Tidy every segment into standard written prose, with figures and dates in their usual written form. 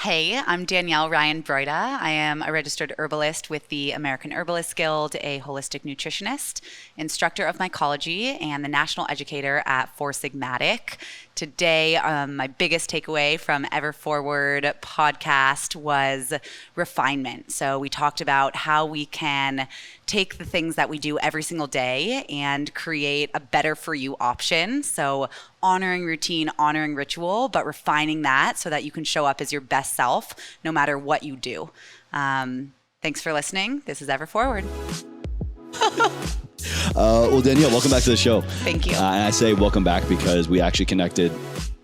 Hey, I'm Danielle Broida. I am a registered herbalist with the American Herbalist Guild, a holistic nutritionist, instructor of mycology, and the national educator at Four Sigmatic. Today, my biggest takeaway from Ever Forward podcast was refinement. So we talked about how we can take the things that we do every single day and create a better for you option. So honoring routine, honoring ritual, but refining that so that you can show up as your best self no matter what you do. Thanks for listening. This is Ever Forward. Well, Danielle, welcome back to the show. Thank you. And I say welcome back because we actually connected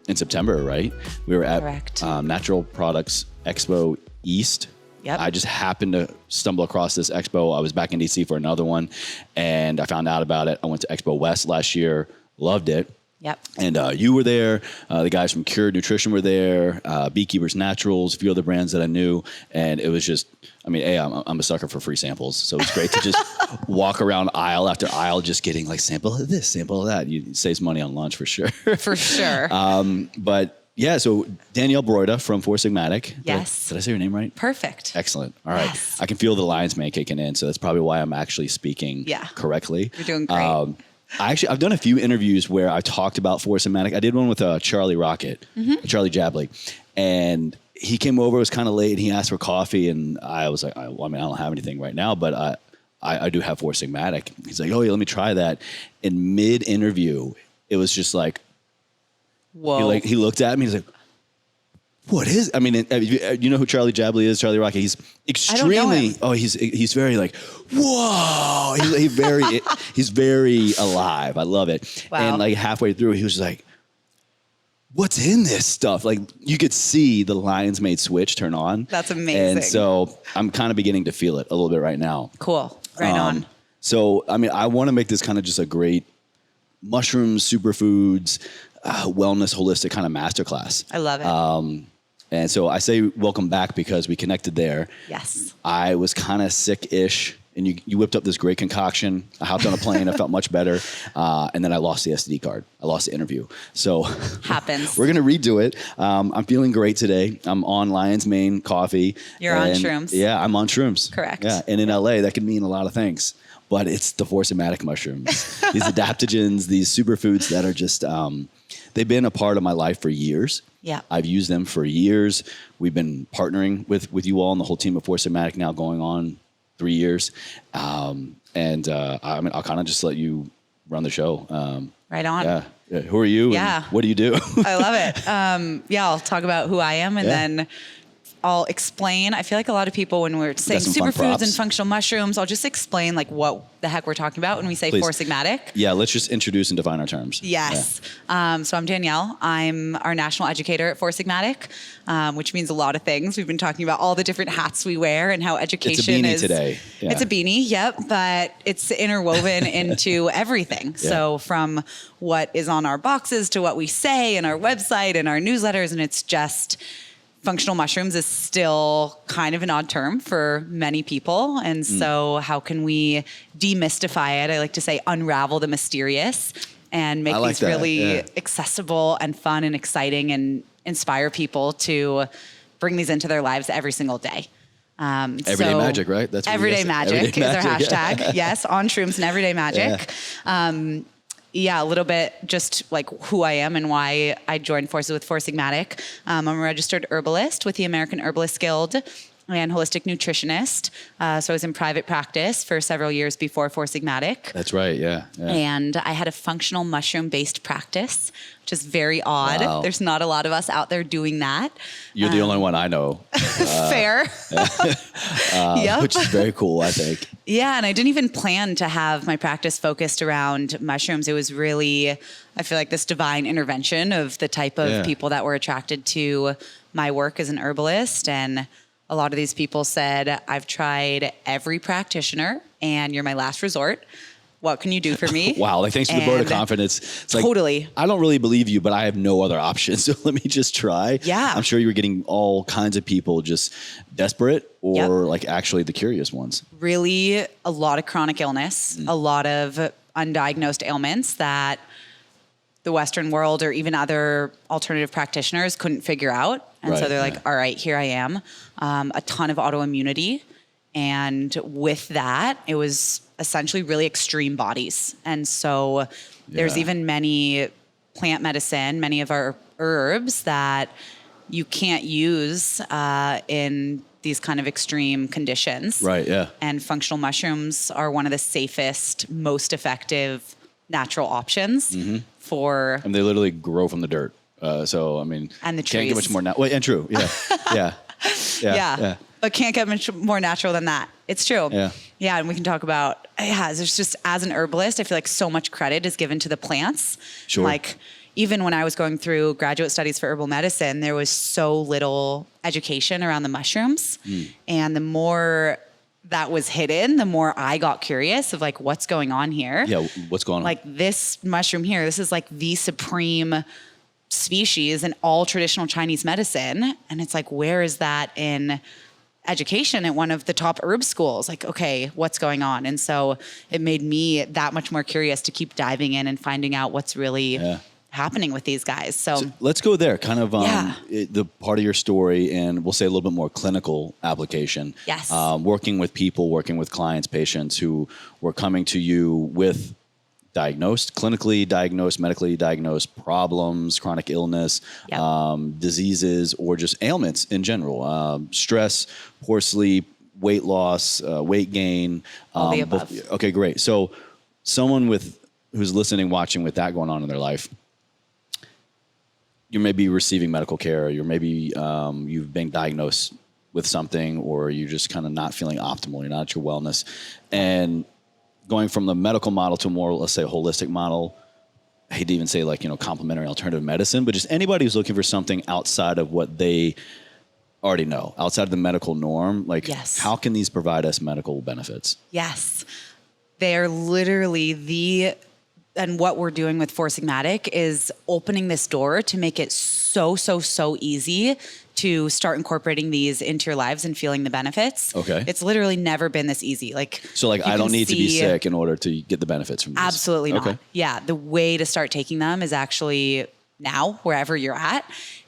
in September, right? We were at Natural Products Expo East. Yep. I just happened to stumble across this expo. I was back in DC for another one, and I found out about it. I went to Expo West last year, loved it. Yep. And you were there. The guys from Cured Nutrition were there. Beekeepers Naturals, a few other brands that I knew. And it was just, I mean, hey, I'm a sucker for free samples. So it's great to just walk around aisle after aisle, just getting like sample of this, sample of that. It saves money on lunch for sure. For sure. But yeah, so Danielle Broida from Four Sigmatic. Yes. Did I say your name right? Perfect. Excellent. All right. Yes. I can feel the lion's mane kicking in. So that's probably why I'm actually speaking correctly. You're doing great. I've done a few interviews where I talked about Four Sigmatic. I did one with Charlie Rocket, Charlie Jabley, and he came over. It was kind of late, and he asked for coffee, and I was like, I don't have anything right now, but I do have Four Sigmatic. He's like, oh yeah, let me try that. In mid-interview, it was just like, whoa. He looked at me. He's like, what is? I mean, you know who Charlie Jabley is? Charlie Rocket. He's extremely. I don't know him. Oh, he's very like, whoa. He's very alive. I love it. Wow. And like halfway through, he was just like, what's in this stuff? Like you could see the lion's mane switch turn on. That's amazing. And so I'm kind of beginning to feel it a little bit right now. Cool. Right on. So I mean, I want to make this kind of just a great mushrooms, superfoods, wellness, holistic kind of masterclass. I love it. And so I say welcome back because we connected there. Yes. I was kind of sick-ish, and you whipped up this great concoction. I hopped on a plane. I felt much better. And then I lost the SD card. I lost the interview. So happens. We're going to redo it. I'm feeling great today. I'm on Lion's Mane coffee. You're on shrooms. Yeah, I'm on shrooms. Correct. Yeah, and in LA, that can mean a lot of things. But it's the Four Sigmatic mushrooms. These adaptogens, these superfoods that are just, they've been a part of my life for years. Yeah. I've used them for years. We've been partnering with you all and the whole team of Four Sigmatic now going on 3 years. I mean, I'll kind of just let you run the show. Right on. Yeah. Who are you? Yeah. And what do you do? I love it. I'll talk about who I am and then I'll explain. I feel like a lot of people, when we're saying superfoods and functional mushrooms, I'll just explain like what the heck we're talking about when we say Four Sigmatic. Yeah, let's just introduce and define our terms. Yes. Yeah. So I'm Danielle. I'm our national educator at Four Sigmatic, which means a lot of things. We've been talking about all the different hats we wear and how education is. It's a beanie today. Yeah. It's a beanie, yep, but it's interwoven into everything. Yeah. So from what is on our boxes to what we say in our website and our newsletters, and it's just... Functional mushrooms is still kind of an odd term for many people. And so how can we demystify it? I like to say unravel the mysterious and make these really accessible and fun and exciting and inspire people to bring these into their lives every single day. Everyday magic, right? That's everyday magic is our hashtag. Yes, on shrooms and everyday magic. Yeah, a little bit just like who I am and why I joined forces with Four Sigmatic. I'm a registered herbalist with the American Herbalist Guild and holistic nutritionist. So I was in private practice for several years before Four Sigmatic. That's right, yeah. And I had a functional mushroom-based practice, which is very odd. Wow. There's not a lot of us out there doing that. You're the only one I know. Fair. Yep. Which is very cool, I think. Yeah, and I didn't even plan to have my practice focused around mushrooms. It was really, I feel like this divine intervention of the type of people that were attracted to my work as an herbalist. And a lot of these people said, I've tried every practitioner and you're my last resort. What can you do for me? Wow, like thanks for the vote of confidence. It's like, totally. I don't really believe you, but I have no other option. So let me just try. Yeah. I'm sure you were getting all kinds of people just desperate or like actually the curious ones. Really a lot of chronic illness, a lot of undiagnosed ailments that the Western world or even other alternative practitioners couldn't figure out. And so Right, they're like, yeah. all right, here I am. A ton of autoimmunity. And with that, it was essentially really extreme bodies. And so there's Yeah. even many plant medicine, many of our herbs that you can't use in these kind of extreme conditions. Right, yeah. And functional mushrooms are one of the safest, most effective natural options for... And they literally grow from the dirt. So, I mean, And the can't get trees. much more now. And true, yeah. Yeah. Yeah. But can't get much more natural than that. It's true. Yeah. Yeah. And we can talk about, there's just, as an herbalist, I feel like so much credit is given to the plants. Sure. Like, even when I was going through graduate studies for herbal medicine, there was so little education around the mushrooms. And the more that was hidden, the more I got curious of like, what's going on here? Yeah, what's going on? Like this mushroom here, this is like the supreme species in all traditional Chinese medicine. And it's like, where is that in education at one of the top herb schools? Like, okay, what's going on? And so it made me that much more curious to keep diving in and finding out what's really happening with these guys. So let's go there, kind of Yeah. the part of your story, and we'll say a little bit more clinical application. Yes. Working with people, working with clients, patients who were coming to you with clinically diagnosed, medically diagnosed problems, chronic illness, Yep. diseases, or just ailments in general. Stress, poor sleep, weight loss, weight gain. All the above. Okay, great. So someone who's listening, watching with that going on in their life, you may be receiving medical care, or you're maybe you've been diagnosed with something, or you're just kind of not feeling optimal. You're not at your wellness. And going from the medical model to a more, let's say, holistic model, I hate to even say complementary alternative medicine, but just anybody who's looking for something outside of what they already know, outside of the medical norm, Yes. how can these provide us medical benefits? yes, they are literally and what we're doing with Four Sigmatic is opening this door to make it so easy to start incorporating these into your lives and feeling the benefits. Okay. It's literally never been this easy. So you I don't can need to be see- sick in order to get the benefits from this. Absolutely not. Okay. Yeah. The way to start taking them is actually now, wherever you're at.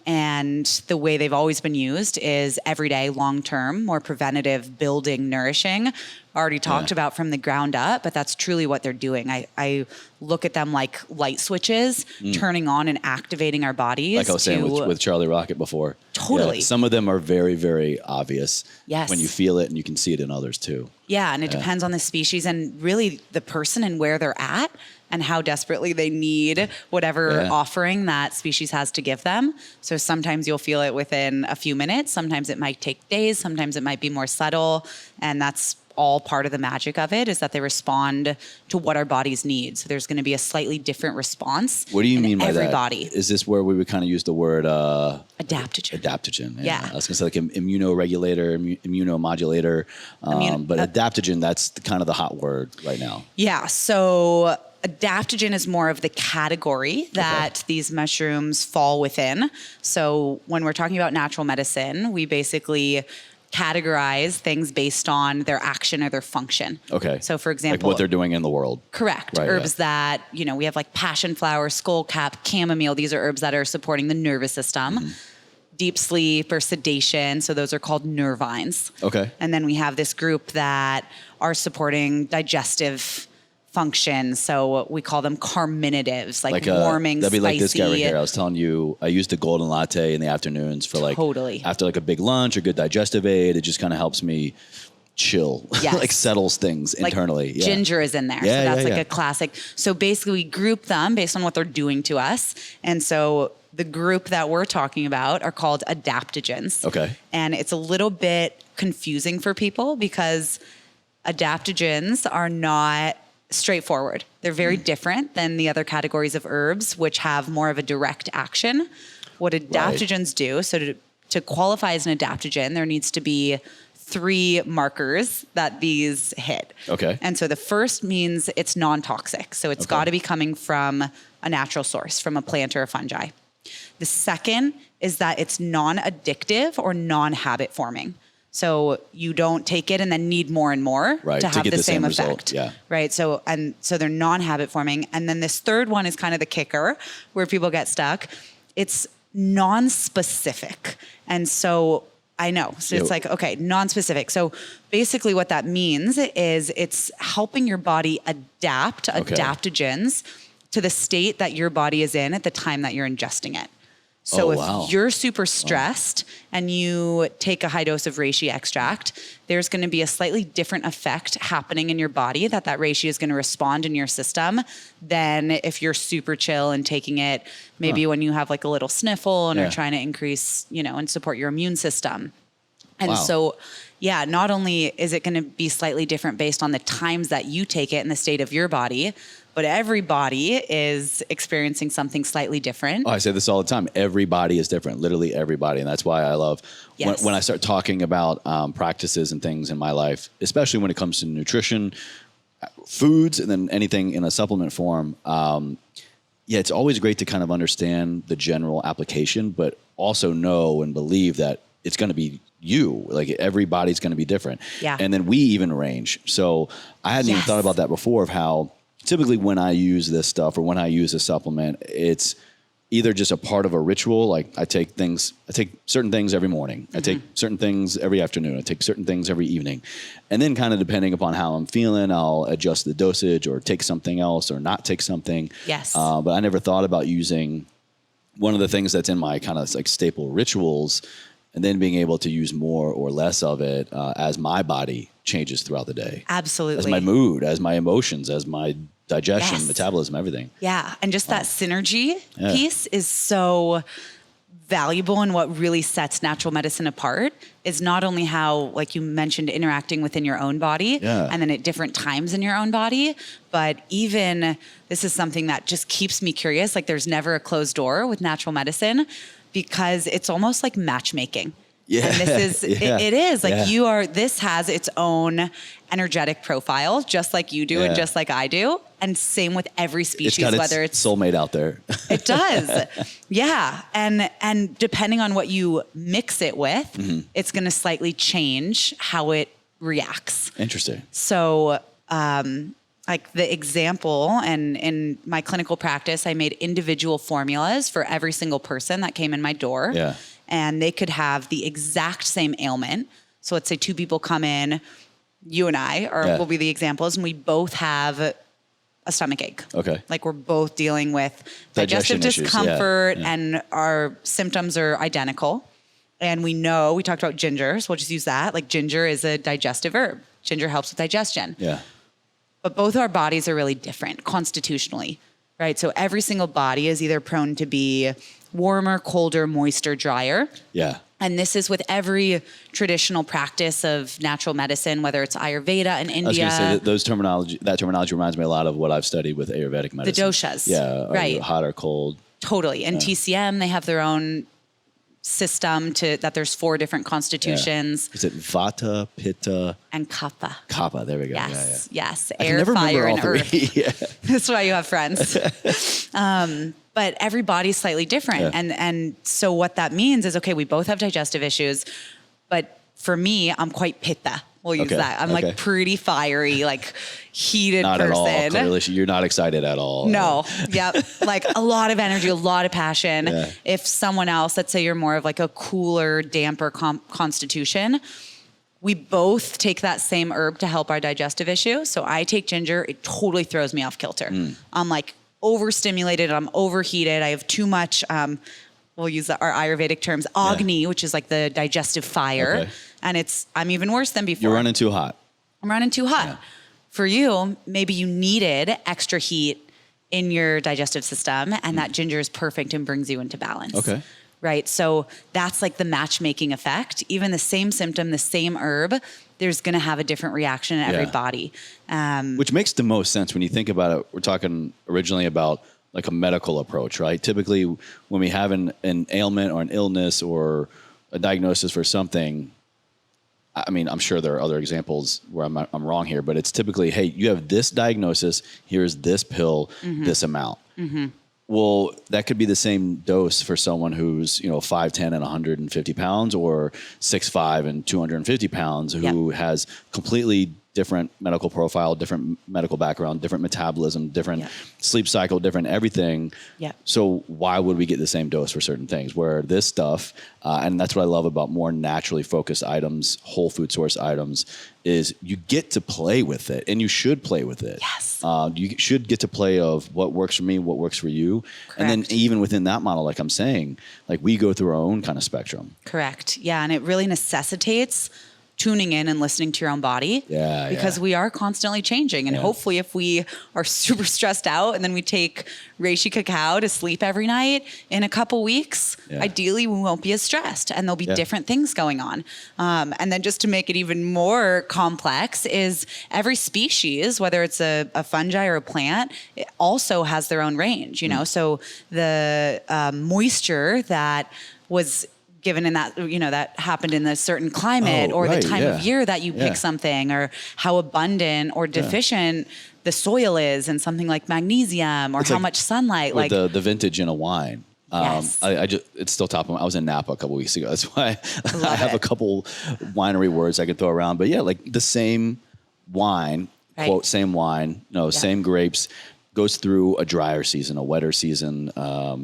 And the way they've always been used is everyday, long-term, more preventative, building, nourishing. Already talked about from the ground up, but that's truly what they're doing. I look at them like light switches, turning on and activating our bodies. Like I was saying with Charlie Rocket before. Totally. Yeah, some of them are very, very obvious. Yes. When you feel it, and you can see it in others too. Yeah, and it depends on the species and really the person and where they're at and how desperately they need whatever offering that species has to give them. So sometimes you'll feel it within a few minutes. Sometimes it might take days. Sometimes it might be more subtle. And that's all part of the magic of it, is that they respond to what our bodies need. So there's going to be a slightly different response. What do you in mean by everybody. that? Is this where we would kind of use the word Adaptogen. adaptogen? Yeah. I was going to say like an immunoregulator, immunomodulator, but adaptogen, that's kind of the hot word right now. Yeah. So adaptogen is more of the category that these mushrooms fall within. So when we're talking about natural medicine, we basically categorize things based on their action or their function. Okay. So for example, like what they're doing in the world. correct. Right, Herbs that, we have like passion flower, skullcap, chamomile. These are herbs that are supporting the nervous system. Deep sleep or sedation. So those are called nervines. Okay. And then we have this group that are supporting digestive function. So we call them carminatives, like warming, that'd be spicy. like this guy right here. I was telling you, I used the golden latte in the afternoons for Totally. after like a big lunch or good digestive aid. It just kind of helps me chill, Yes. like settles things internally. Like ginger is in there. Yeah, so that's yeah. a classic. So basically we group them based on what they're doing to us. And so the group that we're talking about are called adaptogens. Okay. And it's a little bit confusing for people because adaptogens are not straightforward. They're very different than the other categories of herbs, which have more of a direct action. What adaptogens do, so to qualify as an adaptogen, there needs to be 3 markers that these hit. Okay. And so the first means it's non-toxic. So it's got to be coming from a natural source, from a plant or a fungi. The second is that it's non-addictive or non-habit forming. So you don't take it and then need more and more to have get the same result. effect. Yeah. Right. So they're non-habit forming. And then this third one is kind of the kicker where people get stuck. It's non-specific. And so I know. So it's like, okay, non-specific. So basically what that means is it's helping your body adapt adaptogens to the state that your body is in at the time that you're ingesting it. So if you're super stressed and you take a high dose of reishi extract, there's going to be a slightly different effect happening in your body that reishi is going to respond in your system than if you're super chill and taking it maybe when you have like a little sniffle and are trying to increase, and support your immune system. And so, not only is it going to be slightly different based on the times that you take it and the state of your body, but every body is experiencing something slightly different. Oh, I say this all the time. Every body is different, literally everybody. And that's why I love when I start talking about practices and things in my life, especially when it comes to nutrition, foods, and then anything in a supplement form. It's always great to kind of understand the general application, but also know and believe that it's going to be you. Like everybody's going to be different. Yeah. And then we even range. So I hadn't even thought about that before of how typically when I use this stuff or when I use a supplement, it's either just a part of a ritual. Like I take certain things every morning. I take certain things every afternoon. I take certain things every evening. And then kind of depending upon how I'm feeling, I'll adjust the dosage or take something else or not take something. Yes. But I never thought about using one of the things that's in my kind of like staple rituals and then being able to use more or less of it as my body changes throughout the day. Absolutely. As my mood, as my emotions, as my digestion, metabolism, everything. Yeah. And just that synergy piece is so valuable, and what really sets natural medicine apart is not only how, like you mentioned, interacting within your own body and then at different times in your own body, but even this is something that just keeps me curious. Like there's never a closed door with natural medicine because it's almost like matchmaking. Yeah. And this is, it is like this has its own energetic profile, just like you do and just like I do. And same with every species, whether it's soulmate out there. It does. Yeah. And depending on what you mix it with, it's going to slightly change how it reacts. Interesting. So, like the example, and in my clinical practice, I made individual formulas for every single person that came in my door. Yeah. And they could have the exact same ailment. So let's say two people come in, you and I will be the examples, and we both have a stomach ache. Okay. Like we're both dealing with digestive discomfort and our symptoms are identical. And we talked about ginger, so we'll just use that. Like ginger is a digestive herb. Ginger helps with digestion. Yeah. But both our bodies are really different constitutionally, right? So every single body is either prone to be warmer, colder, moister, drier. Yeah. And this is with every traditional practice of natural medicine, whether it's Ayurveda in India. I was going to say that terminology reminds me a lot of what I've studied with Ayurvedic medicine. The doshas. Yeah. Right. Hot or cold. Totally. And TCM, they have their own system that there's 4 different constitutions. Is it Vata, Pitta, and Kapha? Kapha, there we go. Yes, yes. I Air, never fire, and remember all 3. earth. That's why you have friends. But every body's slightly different. Yeah. And so what that means is, okay, we both have digestive issues, but for me, I'm quite Pitta. We'll use that. I'm like pretty fiery, like heated not person. Not at all. Clearly, you're not excited at all. No. Yep. Like a lot of energy, a lot of passion. Yeah. If someone else, let's say you're more of like a cooler, damper constitution, we both take that same herb to help our digestive issue. So I take ginger. It totally throws me off kilter. I'm like overstimulated. I'm overheated. I have too much, we'll use our Ayurvedic terms, Agni, which is like the digestive fire. Okay. And I'm even worse than before. You're running too hot. I'm running too hot. Yeah. For you, maybe you needed extra heat in your digestive system, and that ginger is perfect and brings you into balance. Okay. Right? So that's like the matchmaking effect. Even the same symptom, the same herb, there's going to have a different reaction in every body. Which makes the most sense when you think about it. We're talking originally about like a medical approach, right? Typically, when we have an ailment or an illness or a diagnosis for something, I mean, I'm sure there are other examples where I'm wrong here, but it's typically, hey, you have this diagnosis, here's this pill, this amount. Well, that could be the same dose for someone who's, 5'10" and 150 pounds or 6'5" and 250 pounds who has completely different medical profile, different medical background, different metabolism, different sleep cycle, different everything. Yeah. So why would we get the same dose for certain things? Where this stuff, and that's what I love about more naturally focused items, whole food source items, is you get to play with it, and you should play with it. Yes. You should get to play of what works for me, what works for you. Correct. And then even within that model, like I'm saying, like we go through our own kind of spectrum. Correct. Yeah. And it really necessitates tuning in and listening to your own body. Yeah. Because we are constantly changing. And hopefully if we are super stressed out and then we take reishi cacao to sleep every night, in a couple weeks, ideally we won't be as stressed and there'll be different things going on. And then just to make it even more complex is every species, whether it's a fungi or a plant, it also has their own range, you know? So the moisture that was given in that, you know, that happened in a certain climate or the time of year that you pick something, or how abundant or deficient the soil is in something like magnesium, or it's how much sunlight. Like the vintage in a wine. Yes. I just, it's still top of mind. I was in Napa a couple weeks ago. That's why I have a couple winery words I could throw around. But yeah, like the same wine, quote, same wine, same grapes, goes through a drier season, a wetter season,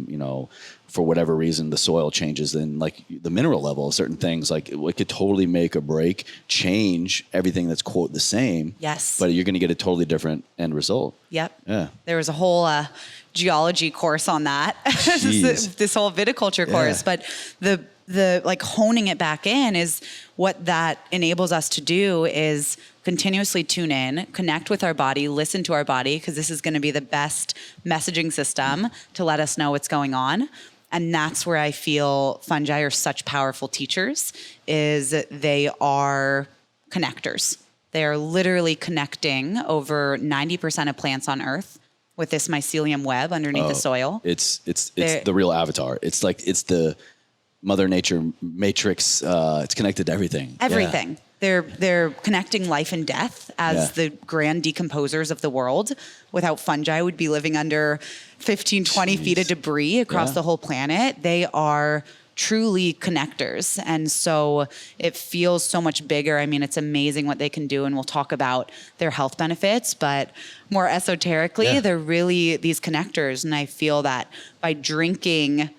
you know, for whatever reason, the soil changes, and like the mineral level of certain things, like it could totally make or break, change everything that's quote the same. Yes. But you're going to get a totally different end result. Yep. Yeah. There was a whole geology course on that, this whole viticulture course, but the like honing it back in is what that enables us to do is continuously tune in, connect with our body, listen to our body, because this is going to be the best messaging system to let us know what's going on. And that's where I feel fungi are such powerful teachers, is they are connectors. They are literally connecting over 90% of plants on Earth with this mycelium web underneath the soil. It's the real avatar. It's like, it's the Mother Nature matrix. It's connected to everything. Everything. Yeah. They're connecting life and death as the grand decomposers of the world. Without fungi, we'd be living under 15, 20 feet of debris across the whole planet. They are truly connectors. And so it feels so much bigger. I mean, it's amazing what they can do. And we'll talk about their health benefits, but more esoterically, they're really these connectors. And I feel that by drinking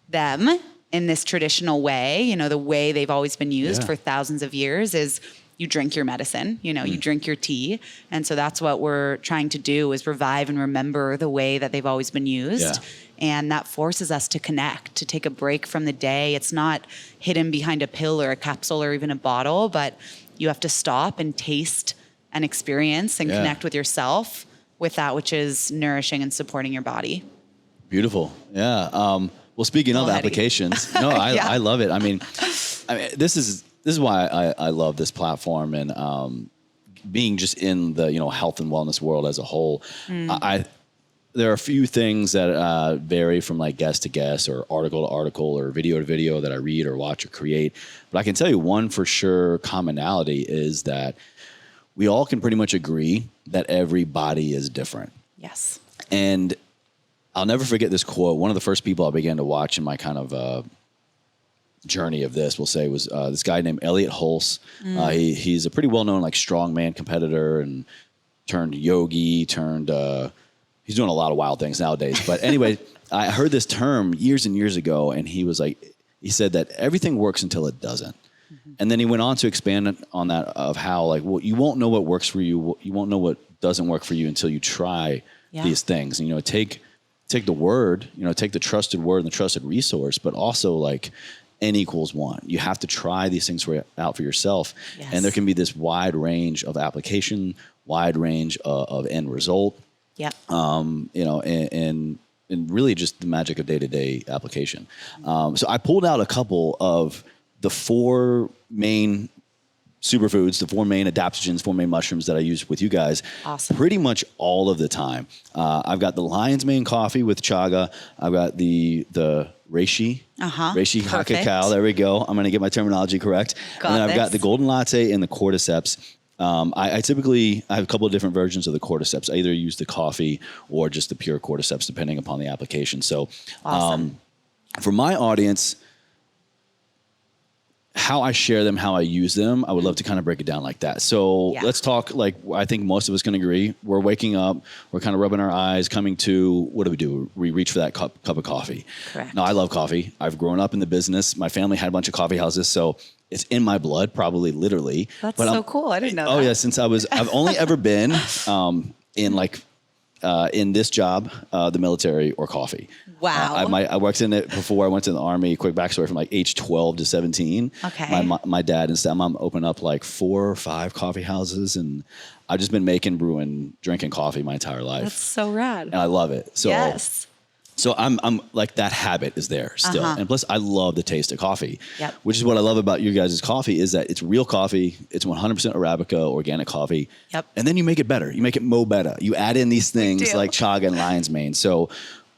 them in this traditional way, you know, the way they've always been used for thousands of years, is you drink your medicine, you know, you drink your tea. And so that's what we're trying to do, is revive and remember the way that they've always been used. Yeah. And that forces us to connect, to take a break from the day. It's not hidden behind a pill or a capsule or even a bottle, but you have to stop and taste and experience and connect with yourself with that which is nourishing and supporting your body. Beautiful. Yeah. Well, speaking of applications, I love it. I mean, this is why I love this platform, and being just in the, you know, health and wellness world as a whole. There are a few things that vary from like guest to guest, or article to article, or video to video that I read or watch or create. But I can tell you one for sure commonality is that we all can pretty much agree that every body is different. Yes. And I'll never forget this quote. One of the first people I began to watch in my kind of journey of this, we'll say, was this guy named Elliot Hulse. He's a pretty well-known like strongman competitor, and turned yogi, he's doing a lot of wild things nowadays. But anyway, I heard this term years and years ago, and he said that everything works until it doesn't. Mm-hmm. And then he went on to expand on that, of how like, well, you won't know what works for you. You won't know what doesn't work for you until you try these things. And, you know, take the word, you know, take the trusted word and the trusted resource, but also like N equals 1. You have to try these things out for yourself. Yes. And there can be this wide range of application, wide range of end result. Yeah. You know, and really just the magic of day-to-day application. So I pulled out a couple of the 4 main superfoods, the 4 main adaptogens, 4 main mushrooms that I use with you guys pretty much all of the time. I've got the lion's mane coffee with chaga. I've got the reishi, reishi cacao. There we go. I'm going to get my terminology correct. And then I've got the golden latte and the cordyceps. I typically have a couple of different versions of the cordyceps. I either use the coffee or just the pure cordyceps, depending upon the application. So for my audience, how I share them, how I use them, I would love to kind of break it down like that. So let's talk, like, I think most of us can agree. We're waking up, we're kind of rubbing our eyes, coming to, what do? We reach for that cup of coffee. Correct. Now, I love coffee. I've grown up in the business. My family had a bunch of coffee houses, so it's in my blood, probably literally. That's so cool. I didn't know that. Oh yeah, I've only ever been in this job, the military, or coffee. Wow. I worked in it before I went to the Army. Quick backstory, from like age 12 to 17. Okay. My dad and stepmom opened up like 4 or 5 coffee houses, and I've just been making, brewing, drinking coffee my entire life. That's so rad. And I love it. So, yes. So I'm like, that habit is there still. And plus, I love the taste of coffee, which is what I love about you guys' coffee, is that it's real coffee. It's 100% Arabica, organic coffee. Yep. And then you make it better. You make it mo better. You add in these things like chaga and lion's mane. So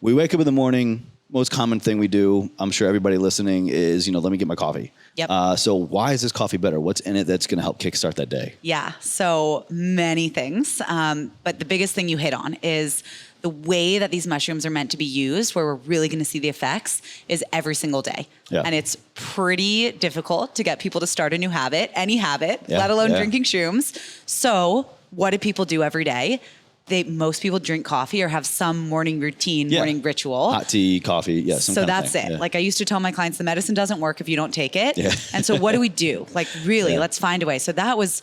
we wake up in the morning. Most common thing we do, I'm sure everybody listening, is, let me get my coffee. Yep. So why is this coffee better? What's in it that's going to help kickstart that day? Yeah. So many things. But the biggest thing you hit on is the way that these mushrooms are meant to be used, where we're really going to see the effects, is every single day. Yeah. And it's pretty difficult to get people to start a new habit, any habit, let alone drinking shrooms. So what do people do every day? Most people drink coffee or have some morning routine, morning ritual. Hot tea, coffee, So that's it. Yeah. Like, I used to tell my clients, the medicine doesn't work if you don't take it. Yeah. And so what do we do? Like, really, let's find a way. So that was,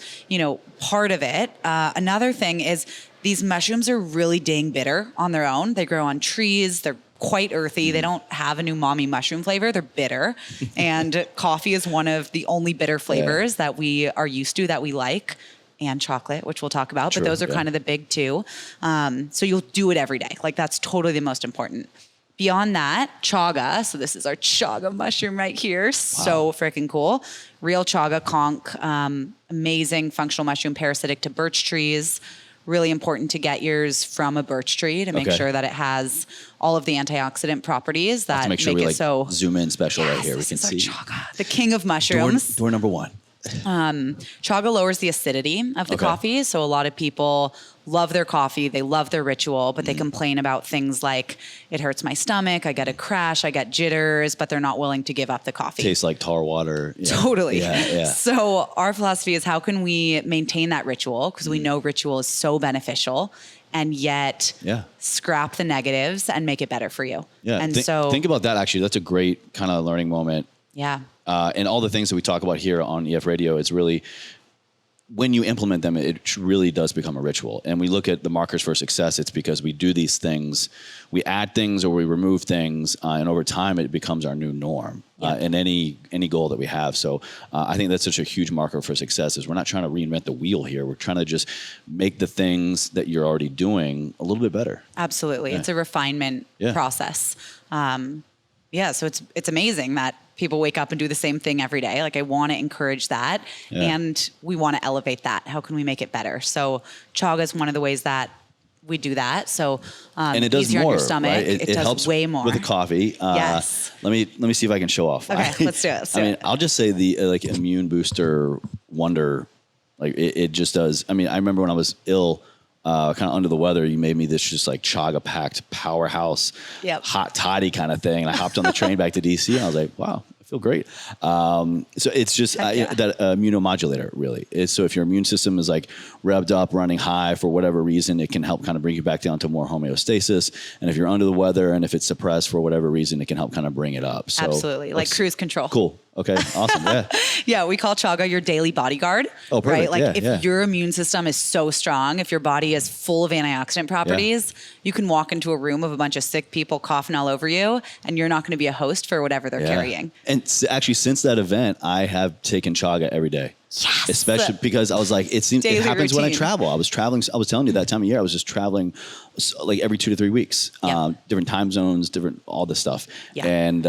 part of it. Another thing is, these mushrooms are really dang bitter on their own. They grow on trees. They're quite earthy. They don't have an umami mushroom flavor. They're bitter. And coffee is one of the only bitter flavors that we are used to, that we like. And chocolate, which we'll talk about. True, but those are kind of the big two. So you'll do it every day. Like, that's totally the most important. Beyond that, chaga. So this is our chaga mushroom right here. Wow. So freaking cool. Real chaga conch. Amazing functional mushroom, parasitic to birch trees. Really important to get yours from a birch tree to make sure that it has all of the antioxidant properties that make it so. Zoom in special right here. We can see chaga, the king of mushrooms. Door number 1. Chaga lowers the acidity of the coffee. So a lot of people love their coffee. They love their ritual, but they complain about things like, it hurts my stomach, I get a crash, I get jitters, but they're not willing to give up the coffee. Tastes like tar water. Yeah. Totally. Yeah. So our philosophy is, how can we maintain that ritual? Because we know ritual is so beneficial, and yet scrap the negatives and make it better for you. Yeah. And think about that. Actually, that's a great kind of learning moment. Yeah. And all the things that we talk about here on EF Radio, it's really, when you implement them, it really does become a ritual. And we look at the markers for success. It's because we do these things, we add things or we remove things, and over time it becomes our new norm in any goal that we have. So I think that's such a huge marker for success, is we're not trying to reinvent the wheel here. We're trying to just make the things that you're already doing a little bit better. Absolutely. Yeah. It's a refinement process. So it's amazing that people wake up and do the same thing every day. Like, I want to encourage that, and we want to elevate that. How can we make it better? So chaga is one of the ways that we do that. So and it does easier more, on your stomach. Right? It does helps way more with the coffee. Yes. Let me see if I can show off. Okay, let's do it. I'll just say the immune booster wonder. Like, it just does. I mean, I remember when I was ill, kind of under the weather, you made me this just like chaga packed powerhouse, hot toddy kind of thing. And I hopped on the train back to DC, and I was like, wow, I feel great. So it's just that immunomodulator, really. So if your immune system is like revved up, running high for whatever reason, it can help kind of bring you back down to more homeostasis. And if you're under the weather and if it's suppressed for whatever reason, it can help kind of bring it up. So absolutely. Like cruise control. Cool. Okay. Awesome. Yeah. Yeah. We call chaga your daily bodyguard. Oh, perfect. Right? Like, if your immune system is so strong, if your body is full of antioxidant properties, you can walk into a room of a bunch of sick people coughing all over you, and you're not going to be a host for whatever they're carrying. And actually, since that event, I have taken chaga every day. Yes. Especially because I was like, it happens when I travel. I was traveling. I was telling you that time of year, I was just traveling like every 2 to 3 weeks, different time zones, all this stuff. Yeah. And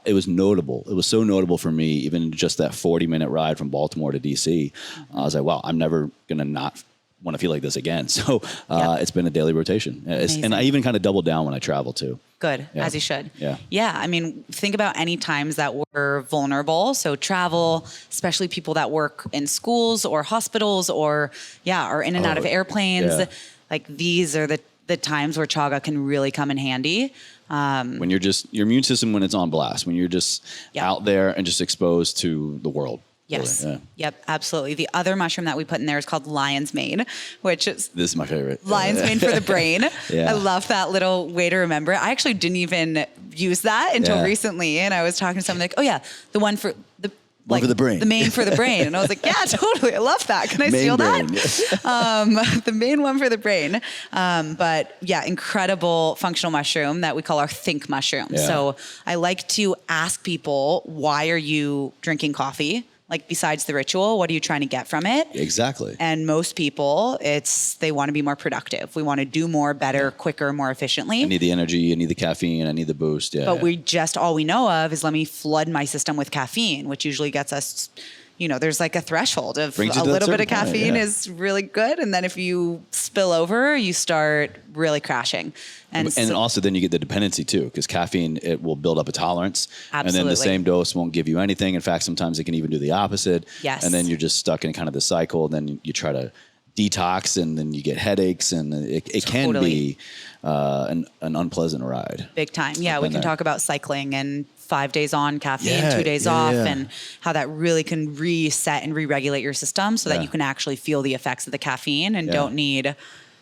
it was notable. It was so notable for me, even just that 40-minute ride from Baltimore to DC. I was like, wow, I'm never going to not want to feel like this again. So it's been a daily rotation. And I even kind of doubled down when I travel too. Good, as you should. Yeah. Yeah. I mean, think about any times that we're vulnerable. So travel, especially people that work in schools or hospitals or are in and out of airplanes. Yeah. Like, these are the the times where chaga can really come in handy. When you're just, your immune system, when it's on blast, when you're just out there and just exposed to the world. Yes. Really. Yeah. Yep. Absolutely. The other mushroom that we put in there is called lion's mane, which is This is my favorite. lion's mane for the brain. Yeah. I love that little way to remember. I actually didn't even use that until recently. And I was talking to someone like, oh yeah, the one for the, One for the brain. The main for the brain. And I was like, yeah, totally. I love that. Can I steal brain. that? The main one for the brain. But yeah, incredible functional mushroom that we call our think mushroom. Yeah. So I like to ask people, why are you drinking coffee? Like, besides the ritual, what are you trying to get from it? Exactly. And most people, they want to be more productive. We want to do more, better, quicker, more efficiently. I need the energy, I need the caffeine, I need the boost. Yeah. But all we know of is, let me flood my system with caffeine, which usually gets us, there's like a threshold of a little bit of caffeine is really good. And then if you spill over, you start really crashing. And also then you get the dependency too, because caffeine, it will build up a tolerance. Absolutely. And then the same dose won't give you anything. In fact, sometimes it can even do the opposite. Yes. And then you're just stuck in kind of the cycle. Then you try to detox and then you get headaches, and it can be an unpleasant ride. Big time. Yeah, we can talk about cycling and 5 days on caffeine, 2 days off, and how that really can reset and re-regulate your system so that you can actually feel the effects of the caffeine and don't need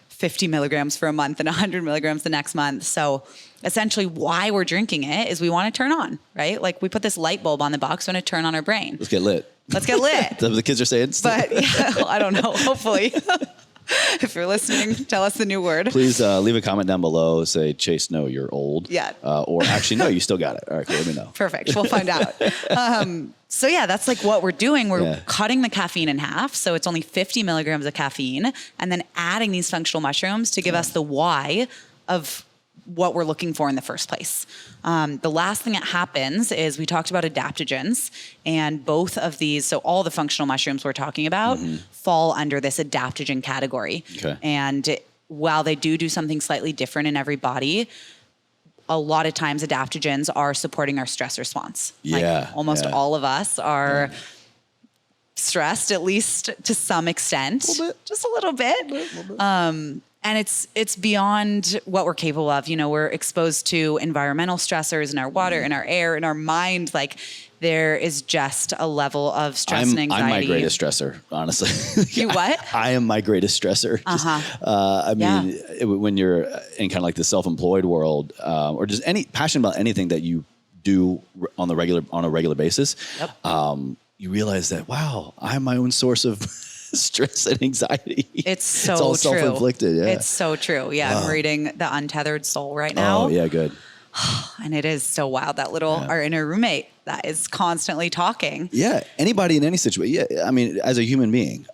50 milligrams for a month and 100 milligrams the next month. So essentially why we're drinking it is we want to turn on, right? Like, we put this light bulb on the box, we want to turn on our brain. Let's get lit. Let's get lit. That's what the kids are saying. But yeah, I don't know. Hopefully. If you're listening, tell us the new word. Please leave a comment down below. Say, Chase, no, you're old. Yeah. Or actually, no, you still got it. All right, cool. Let me know. Perfect. We'll find out. So yeah, that's like what we're doing. We're cutting the caffeine in half. So it's only 50 milligrams of caffeine, and then adding these functional mushrooms to give us the why of what we're looking for in the first place. The last thing that happens is, we talked about adaptogens, and both of these, so all the functional mushrooms we're talking about fall under this adaptogen category. Okay. And while they do something slightly different in every body, a lot of times adaptogens are supporting our stress response. Yeah. Like, almost all of us are stressed, at least to some extent. Just a little bit. And it's beyond what we're capable of. We're exposed to environmental stressors in our water, in our air, in our mind. Like, there is just a level of stress and anxiety. I'm my greatest stressor, honestly. You what? I am my greatest stressor. When you're in kind of like the self-employed world, or just passionate about anything that you do on a regular basis, you realize that, wow, I'm my own source of stress and anxiety. It's all true. Self-inflicted. Yeah. It's so true. Yeah. I'm reading The Untethered Soul right now. Oh yeah. Good. And it is so wild. That our inner roommate that is constantly talking. Yeah. Anybody in any situation. Yeah. I mean, as a human being,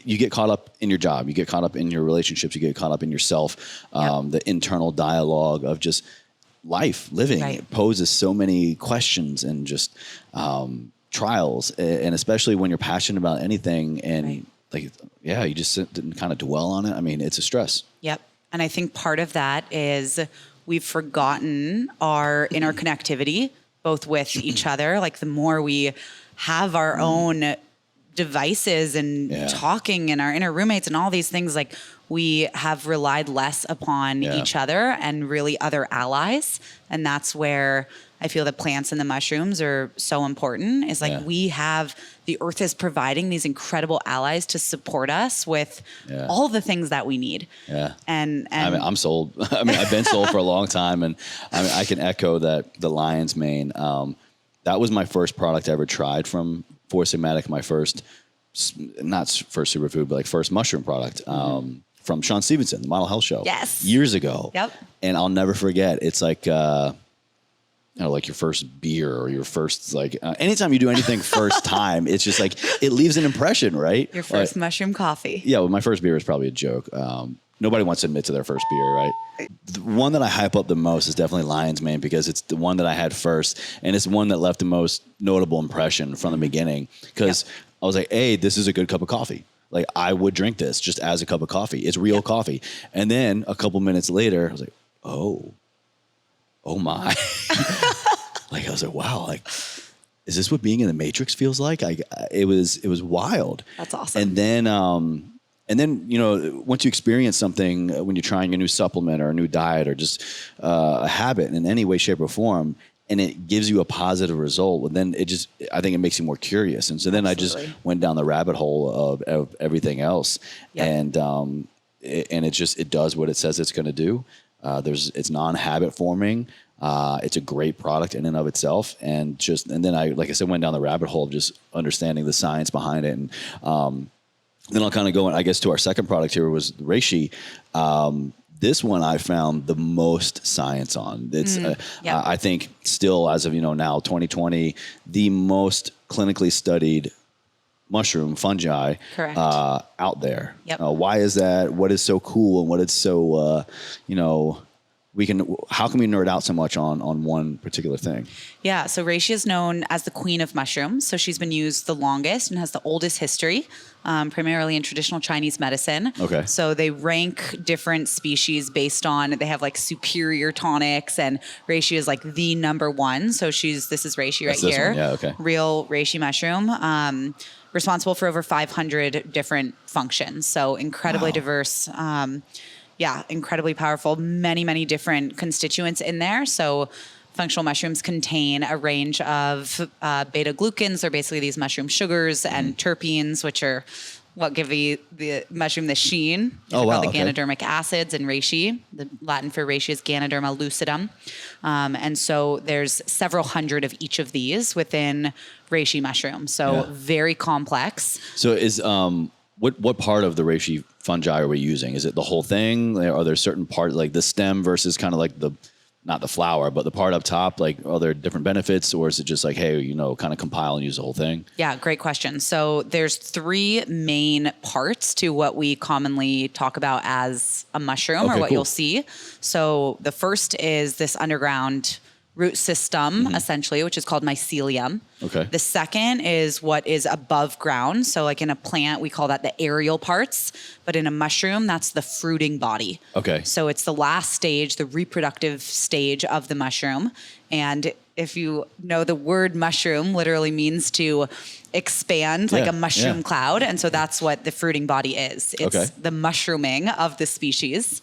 you get caught up in your job, you get caught up in your relationships, you get caught up in yourself. The internal dialogue of just life, living poses so many questions and just, trials, and especially when you're passionate about anything and you just sit and kind of dwell on it. I mean, it's a stress. Yep. And I think part of that is we've forgotten our interconnectivity, both with each other. Like, the more we have our own devices and talking and our inner roommates and all these things, like, we have relied less upon each other and really other allies. And that's where I feel the plants and the mushrooms are so important. Is like, the earth is providing these incredible allies to support us with all the things that we need. Yeah. And I mean, I'm sold. I mean, I've been sold for a long time, and I mean, I can echo that. The lion's mane, that was my first product I ever tried from Four Sigmatic. My first, not first superfood, but like first mushroom product. From Sean Stevenson, the Model Health Show. Yes. Years ago. Yep. And I'll never forget. It's like, like your first beer or your first, anytime you do anything first time, it's just like, it leaves an impression, right? Your first mushroom coffee. Yeah. Well, my first beer is probably a joke. Nobody wants to admit to their first beer, right? The one that I hype up the most is definitely Lion's Mane, because it's the one that I had first, and it's one that left the most notable impression from the beginning. Because I was like, hey, this is a good cup of coffee. Like, I would drink this just as a cup of coffee. It's real coffee. And then a couple minutes later, I was like, oh my. I was like, wow, is this what being in the Matrix feels like? It was wild. That's awesome. And then And then, once you experience something, when you're trying a new supplement or a new diet or just a habit in any way, shape, or form, and it gives you a positive result, well, then I think it makes you more curious. And so then Absolutely. I just went down the rabbit hole of everything else. Yep. And it does what it says it's going to do. It's non-habit forming. It's a great product in and of itself. And then I, like I said, went down the rabbit hole of just understanding the science behind it. And, then I'll kind of go, I guess, to our second product here was Reishi. This one I found the most science on. It's, I think still as of, now 2020, the most clinically studied mushroom fungi out there. Yep. Why is that? What is so cool? And what is so, how can we nerd out so much on one particular thing? Yeah, so reishi is known as the queen of mushrooms. So she's been used the longest and has the oldest history, primarily in traditional Chinese medicine. Okay. So they rank different species based on, they have like superior tonics, and reishi is like the number one. So this is reishi right here. Yeah, okay. Real reishi mushroom. Responsible for over 500 different functions. So incredibly diverse. Incredibly powerful. Many, many different constituents in there. So functional mushrooms contain a range of beta-glucans. They're basically these mushroom sugars, and terpenes, which are what give the mushroom the sheen. The Ganodermic acids, and reishi. The Latin for reishi is Ganoderma lucidum. And so there's several hundred of each of these within reishi mushrooms. So very complex. So is what part of the reishi fungi are we using? Is it the whole thing? Are there certain parts, like the stem versus kind of like not the flower, but the part up top? Like, are there different benefits, or is it just like, hey, kind of compile and use the whole thing? Yeah, great question. So there's 3 main parts to what we commonly talk about as a mushroom, or what you'll see. So the first is this underground root system, essentially, which is called mycelium. Okay. The second is what is above ground. So like in a plant, we call that the aerial parts. But in a mushroom, that's the fruiting body. Okay. So it's the last stage, the reproductive stage of the mushroom. And if you know, the word mushroom literally means to expand like a mushroom cloud. And so that's what the fruiting body is. It's the mushrooming of the species.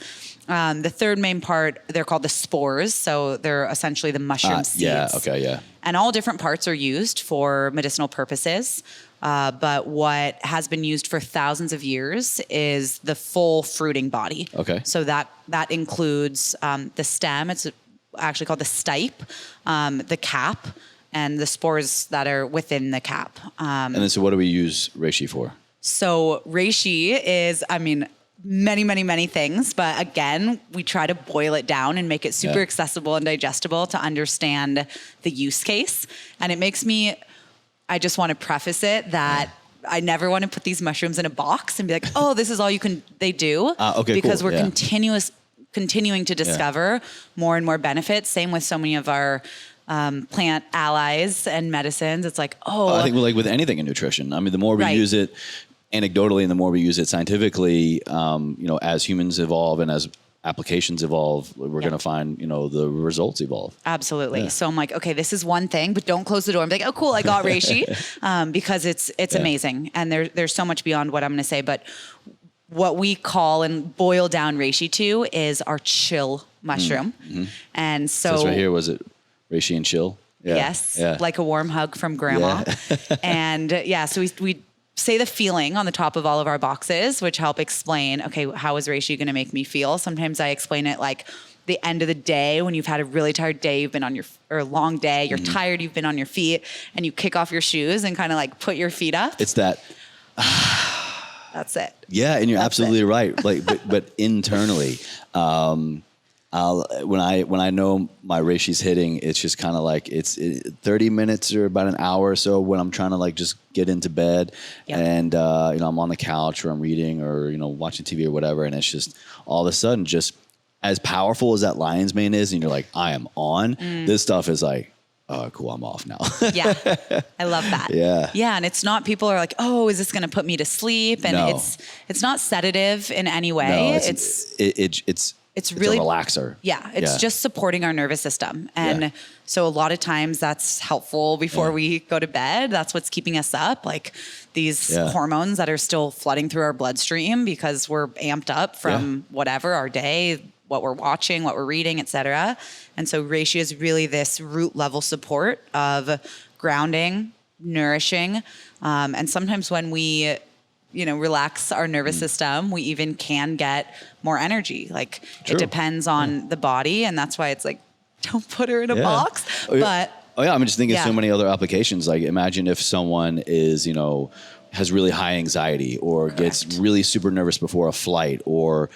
The third main part, they're called the spores. So they're essentially the mushroom seeds. And all different parts are used for medicinal purposes. But what has been used for thousands of years is the full fruiting body. Okay. So that includes the stem. It's actually called the stipe, the cap, and the spores that are within the cap. And then so what do we use reishi for? So reishi is, many, many, many things. But again, we try to boil it down and make it super accessible and digestible to understand the use case. And it makes me, I just want to preface it that I never want to put these mushrooms in a box and be like, oh, this is all they do. Because we're continuing to discover more and more benefits. Same with so many of our plant allies and medicines. It's like, I think like with anything in nutrition, the more we use it anecdotally and the more we use it scientifically, as humans evolve and as applications evolve, we're going to find, the results evolve. Absolutely. Yeah. So I'm like, okay, this is one thing, but don't close the door and be like, oh, cool, I got reishi, because it's amazing. And there's so much beyond what I'm going to say, but what we call and boil down reishi to is our chill mushroom. Mm-hmm. And so right here, was it reishi and chill? Yeah. Yes. Yeah. Like a warm hug from grandma. Yeah. And so we say the feeling on the top of all of our boxes, which help explain, okay, how is reishi going to make me feel? Sometimes I explain it like the end of the day when you've had a really tired day, you've been on or a long day, you're tired, you've been on your feet, and you kick off your shoes and kind of like put your feet up. It's that. That's it. Yeah, and you're absolutely right. Like, but internally, when I know my reishi's hitting, it's just kind of like it's 30 minutes or about an hour or so when I'm trying to like just get into bed, and I'm on the couch or I'm reading or watching TV or whatever, and it's just all of a sudden just as powerful as that lion's mane is, and you're like, I am on. This stuff is like, oh, cool, I'm off now. Yeah, I love that. Yeah, and it's not, people are like, oh, is this going to put me to sleep? And it's not sedative in any way. No, it's it's really a relaxer. Yeah. It's just supporting our nervous system. And so a lot of times that's helpful before we go to bed. That's what's keeping us up. Like these hormones that are still flooding through our bloodstream because we're amped up from whatever, our day, what we're watching, what we're reading, et cetera. And so reishi is really this root level support of grounding, nourishing. And sometimes when we, relax our nervous system, we even can get more energy. Like it depends on the body. And that's why it's like, don't put her in a box. But I'm just thinking of so many other applications. Like imagine if someone is, has really high anxiety or gets really super nervous before a flight, or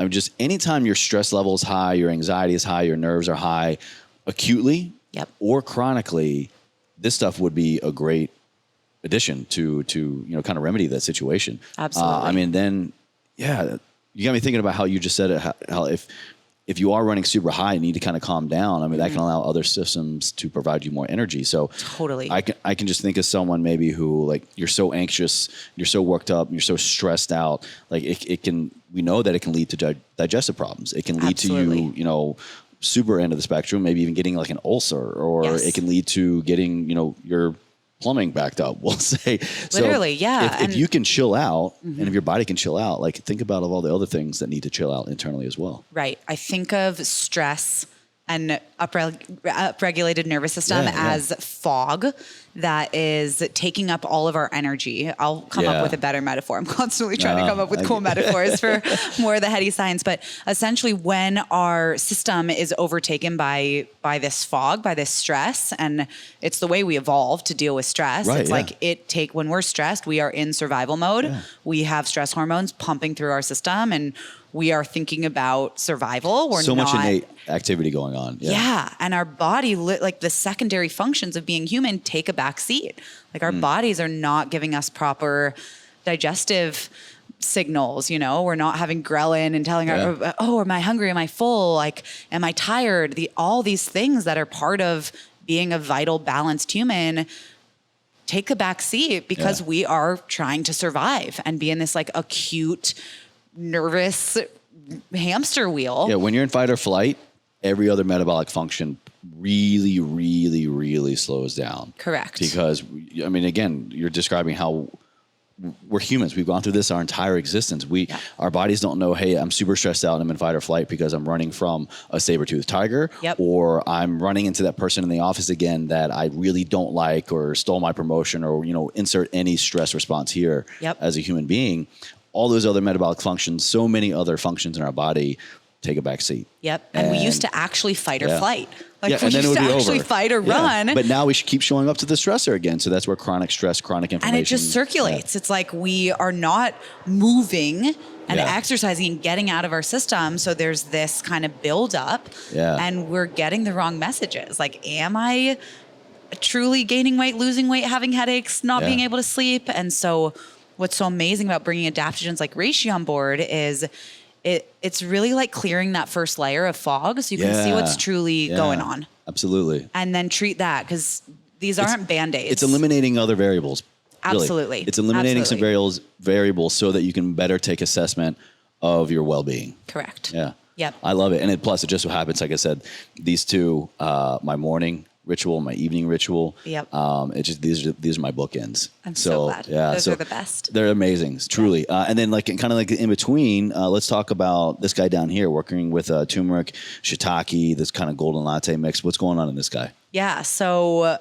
just anytime your stress level is high, your anxiety is high, your nerves are high, acutely or chronically, this stuff would be a great addition to kind of remedy that situation. Absolutely. Then you got me thinking about how you just said it, how if you are running super high and need to kind of calm down, that can allow other systems to provide you more energy. So totally, I can just think of someone maybe who like you're so anxious, you're so worked up, you're so stressed out. Like we know that it can lead to digestive problems. It can lead to you, super end of the spectrum, maybe even getting like an ulcer, or it can lead to getting, your plumbing backed up, we'll say. Literally, so if you can chill out and if your body can chill out, like think about all the other things that need to chill out internally as well. Right. I think of stress and upregulated nervous system as fog that is taking up all of our energy. I'll come up with a better metaphor. I'm constantly trying to come up with cool metaphors for more of the heady science. But essentially when our system is overtaken by this fog, by this stress, and it's the way we evolved to deal with stress. It's like when we're stressed, we are in survival mode. Yeah. We have stress hormones pumping through our system and we are thinking about survival. We're so much innate activity going on. Yeah. And our body, like the secondary functions of being human, take a back seat. Like our bodies are not giving us proper digestive signals. We're not having ghrelin and telling am I hungry? Am I full? Like, am I tired? All these things that are part of being a vital, balanced human take a back seat because we are trying to survive and be in this like acute nervous hamster wheel. Yeah, when you're in fight or flight, every other metabolic function really, really, really slows down. Correct. Because, again, you're describing how we're humans. We've gone through this our entire existence. Our bodies don't know, hey, I'm super stressed out and I'm in fight or flight because I'm running from a saber-toothed tiger, or I'm running into that person in the office again that I really don't like, or stole my promotion, or, insert any stress response here as a human being. All those other metabolic functions, so many other functions in our body take a back seat. Yep. And we used to actually fight or flight. Like we used to actually fight or run. But now we should keep showing up to the stressor again. So that's where chronic stress, chronic inflammation. And it just circulates. It's like we are not moving and exercising and getting out of our system. So there's this kind of buildup and we're getting the wrong messages. Like, am I truly gaining weight, losing weight, having headaches, not being able to sleep? And so what's so amazing about bringing adaptogens like reishi on board is it's really like clearing that first layer of fog so you can see what's truly going on. Absolutely. And then treat that because these aren't Band-Aids. It's eliminating other variables. Absolutely. Really. It's eliminating some variables so that you can better take assessment of your well-being. Correct. Yeah. Yep. I love it. And plus it just so happens, like I said, these two, my morning ritual, my evening ritual. Yep. These are my bookends. I'm so glad. Yeah, those are the best. They're amazing, truly. Yeah. And then kind of in between, let's talk about this guy down here working with turmeric, shiitake, this kind of golden latte mix. What's going on in this guy? Yeah. So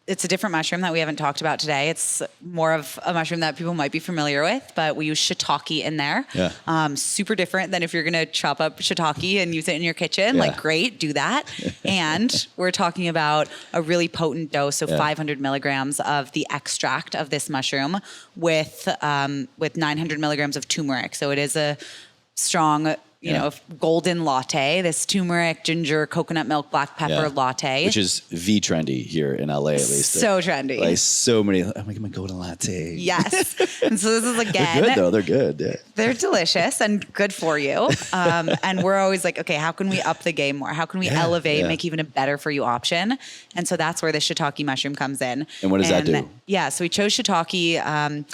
it's a different mushroom that we haven't talked about today. It's more of a mushroom that people might be familiar with, but we use shiitake in there. Yeah. Super different than if you're going to chop up shiitake and use it in your kitchen. Like, great, do that. And we're talking about a really potent dose, so 500 milligrams of the extract of this mushroom with 900 milligrams of turmeric. So it is a strong golden latte, this turmeric, ginger, coconut milk, black pepper latte. Which is the trendy here in LA, at least. So trendy. Like so many, I'm making my golden latte. Yes. And so this is again. They're good though, they're good. Yeah. They're delicious and good for you. And we're always like, okay, how can we up the game more? How can we elevate, make even a better for you option? And so that's where the shiitake mushroom comes in. And what does that do? Yeah, so we chose shiitake.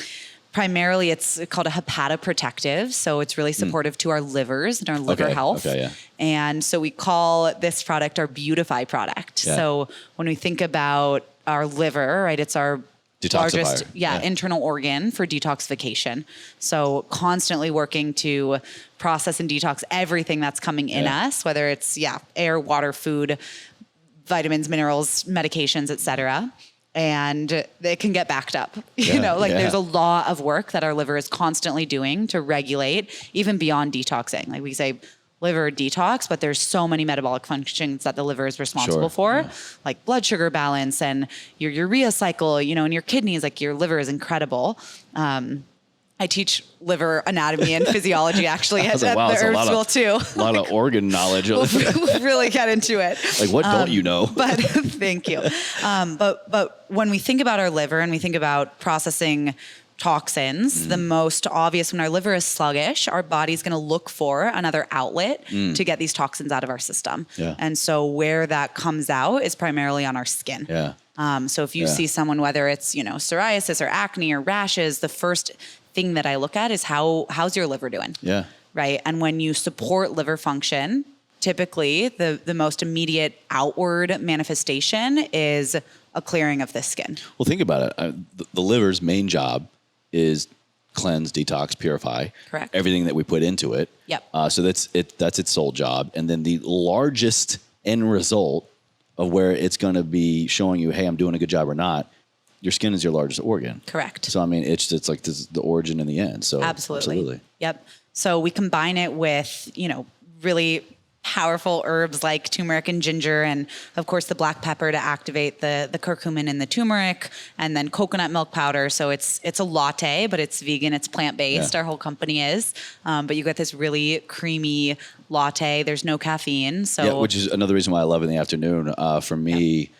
Primarily, it's called a hepatoprotective. So it's really supportive to our livers and our liver health. Okay, yeah. And so we call this product our Beautify product. Yeah. So when we think about our liver, right, it's our largest internal organ for detoxification. So constantly working to process and detox everything that's coming in us, whether it's air, water, food, vitamins, minerals, medications, et cetera. And it can get backed up. There's a lot of work that our liver is constantly doing to regulate, even beyond detoxing. Like we say, liver detox, but there's so many metabolic functions that the liver is responsible for, like blood sugar balance and your urea cycle, and your kidneys. Like your liver is incredible. I teach liver anatomy and physiology actually at the herb school too. A lot of organ knowledge. We'll really get into it. Like what don't you know? But thank you. But when we think about our liver and we think about processing toxins, the most obvious, when our liver is sluggish, our body's going to look for another outlet to get these toxins out of our system. Yeah. And so where that comes out is primarily on our skin. Yeah. So if you see someone, whether it's, psoriasis or acne or rashes, the first thing that I look at is how's your liver doing? Yeah. Right. And when you support liver function, typically the most immediate outward manifestation is a clearing of the skin. Well, think about it. The liver's main job is cleanse, detox, purify. Correct. Everything that we put into it. Yep. So that's its sole job. And then the largest end result of where it's going to be showing you, hey, I'm doing a good job or not, your skin is your largest organ. Correct. So, I mean, it's like this is the origin and the end. So absolutely. Yep. So we combine it with, really powerful herbs like turmeric and ginger, and of course the black pepper to activate the curcumin and the turmeric, and then coconut milk powder. So it's a latte, but it's vegan, it's plant-based. Our whole company is. But you get this really creamy latte. There's no caffeine. So which is another reason why I love it in the afternoon. For me,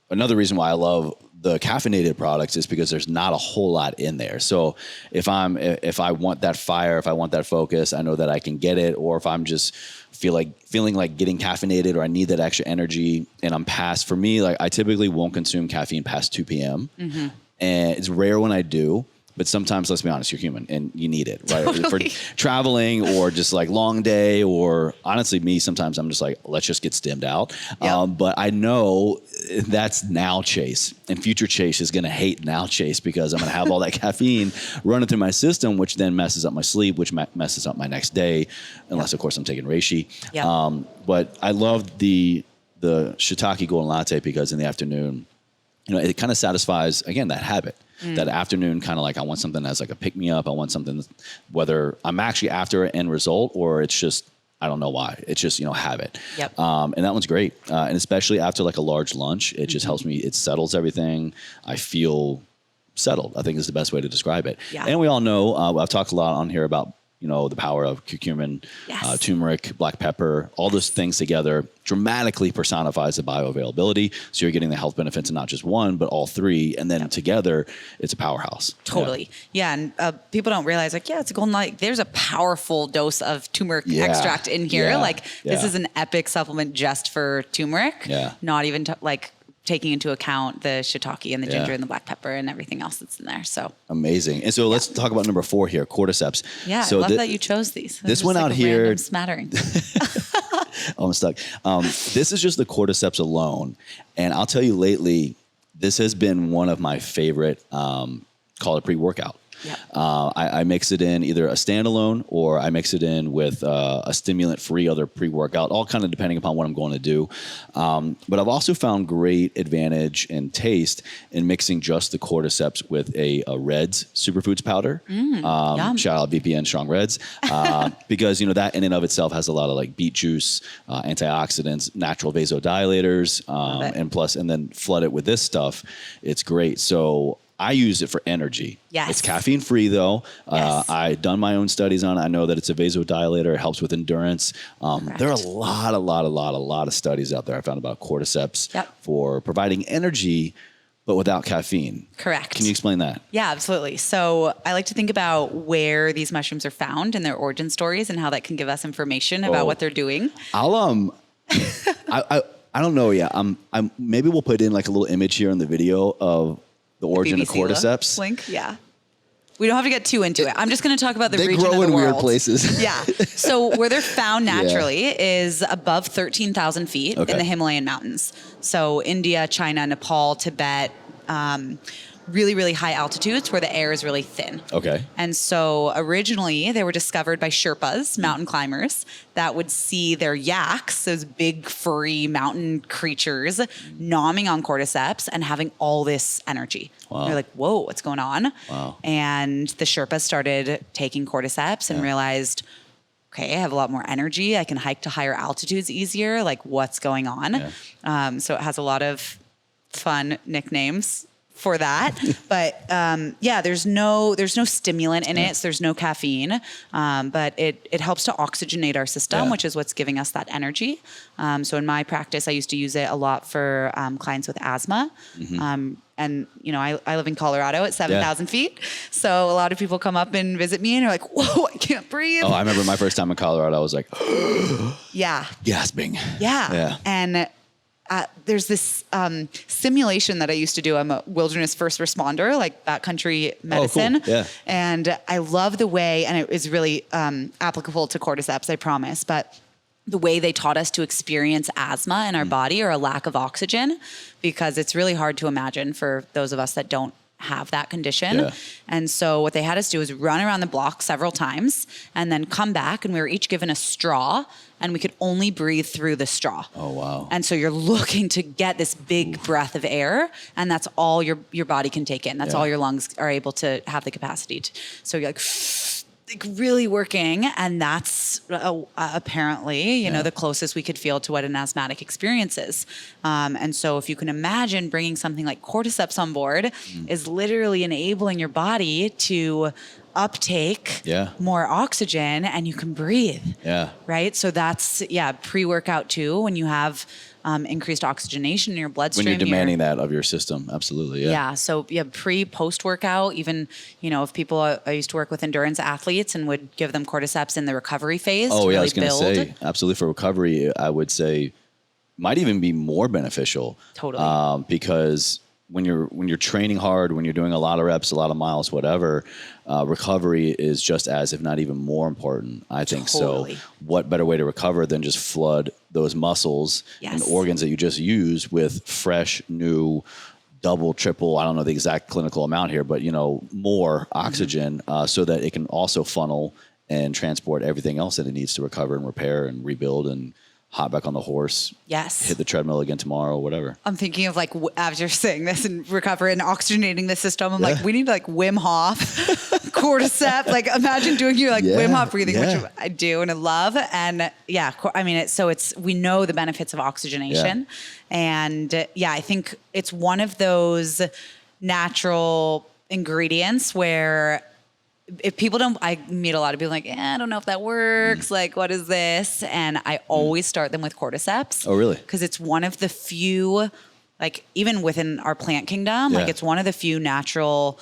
another reason why I love the caffeinated products is because there's not a whole lot in there. So if I want that fire, if I want that focus, I know that I can get it. Or if I'm just feeling like getting caffeinated, or I need that extra energy and I'm past, for me, like I typically won't consume caffeine past 2 p.m. And it's rare when I do. But sometimes, let's be honest, you're human and you need it, right? Totally. For traveling or just like long day, or honestly, me, sometimes I'm just like, let's just get stimmed out. Yep. But I know that's now chase, and future chase is going to hate now chase, because I'm going to have all that caffeine running through my system, which then messes up my sleep, which messes up my next day, unless of course I'm taking Reishi. Yep. But I love the Shiitake golden latte because in the afternoon, it kind of satisfies, again, that habit. That afternoon kind of like, I want something that's like a pick me up. I want something, whether I'm actually after an end result or it's just, I don't know why. It's just, habit. Yep. And that one's great. And especially after like a large lunch, it just helps me. It settles everything. I feel settled, I think is the best way to describe it. Yeah. And we all know, I've talked a lot on here about, the power of curcumin, turmeric, black pepper, all those things together dramatically personifies the bioavailability. So you're getting the health benefits of not just one, but all three. And then together, it's a powerhouse. Totally. Yeah. And people don't realize it's a golden light. There's a powerful dose of turmeric extract in here. This is an epic supplement just for turmeric. Yeah. Not even taking into account the shiitake and the ginger and the black pepper and everything else that's in there. So amazing. And so let's talk about number 4 here, Cordyceps. Yeah, so I love that you chose these. This one out here, smattering. Oh, I'm stuck. This is just the Cordyceps alone, and I'll tell you, lately, this has been one of my favorite. Call it pre-workout. Yep. I mix it in either a standalone or I mix it in with a stimulant-free other pre-workout, all kind of depending upon what I'm going to do. But I've also found great advantage and taste in mixing just the Cordyceps with a Reds superfoods powder. Shout out VPN Strong Reds. Because, that in and of itself has a lot of like beet juice, antioxidants, natural vasodilators, and then flood it with this stuff. It's great. So I use it for energy. Yes. It's caffeine free though. Yes. I've done my own studies on it. I know that it's a vasodilator. It helps with endurance. There are a lot of studies out there I found about Cordyceps for providing energy, but without caffeine. Correct. Can you explain that? Yeah, absolutely. So I like to think about where these mushrooms are found and their origin stories and how that can give us information about what they're doing. I don't know yet. Maybe we'll put in like a little image here in the video of the origin of Cordyceps link, yeah. We don't have to get too into it. I'm just going to talk about the they region grow of the in world. weird places. Yeah. So where they're found naturally is above 13,000 feet in the Himalayan mountains. So India, China, Nepal, Tibet, really, really high altitudes where the air is really thin. Okay. And so originally they were discovered by Sherpas, mountain climbers, that would see their yaks, those big furry mountain creatures, nomming on cordyceps and having all this energy. Wow. They're like, whoa, what's going on? Wow. And the Sherpas started taking cordyceps and realized, okay, I have a lot more energy. I can hike to higher altitudes easier. Like, what's going on? Yeah. So it has a lot of fun nicknames for that. But there's no stimulant in it. So there's no caffeine. But it helps to oxygenate our system, which is what's giving us that energy. So in my practice, I used to use it a lot for clients with asthma. And, you know, I live in Colorado at 7,000 feet. So a lot of people come up and visit me and are like, whoa, I can't breathe. Oh, I remember my first time in Colorado, I was like, gasping. Yeah. And there's this simulation that I used to do. I'm a wilderness first responder, like backcountry medicine. Oh, cool. Yeah. And I love the way, and it is really applicable to cordyceps, I promise, but the way they taught us to experience asthma in our body or a lack of oxygen, because it's really hard to imagine for those of us that don't have that condition. Yeah. And so what they had us do is run around the block several times and then come back, and we were each given a straw and we could only breathe through the straw. Oh, wow. And so you're looking to get this big breath of air, and that's all your body can take in. That's all your lungs are able to have the capacity to. So you're like really working, and that's apparently, you know, the closest we could feel to what an asthmatic experience is. And so if you can imagine bringing something like cordyceps on board is literally enabling your body to uptake more oxygen, and you can breathe. Yeah. Right? So that's, pre-workout too, when you have increased oxygenation in your bloodstream. When you're demanding that of your system. Absolutely. Yeah. So post workout, even, you know, if people, I used to work with endurance athletes and would give them cordyceps in the recovery phase. Oh, to I really was going to say, absolutely, for recovery, I would say might even be more beneficial. Totally. Because when you're training hard, when you're doing a lot of reps, a lot of miles, whatever, recovery is just as, if not even more important, I think. Totally. So what better way to recover than just flood those muscles and organs that you just used with fresh, new, double, triple, I don't know the exact clinical amount here, but, you know, more oxygen so that it can also funnel and transport everything else that it needs to recover and repair and rebuild and hop back on the horse. Yes. Hit the treadmill again tomorrow, whatever. I'm thinking of like, after saying this and recover and oxygenating the system, I'm like, we need like Wim Hof, cordyceps. Like imagine doing your Wim Hof breathing, which I do and I love. And I mean, we know the benefits of oxygenation. And I think it's one of those natural ingredients where if people don't, I meet a lot of people like, I don't know if that works. Like, what is this? And I always start them with cordyceps. Oh, really? Because it's one of the few, like even within our plant kingdom, like it's one of the few natural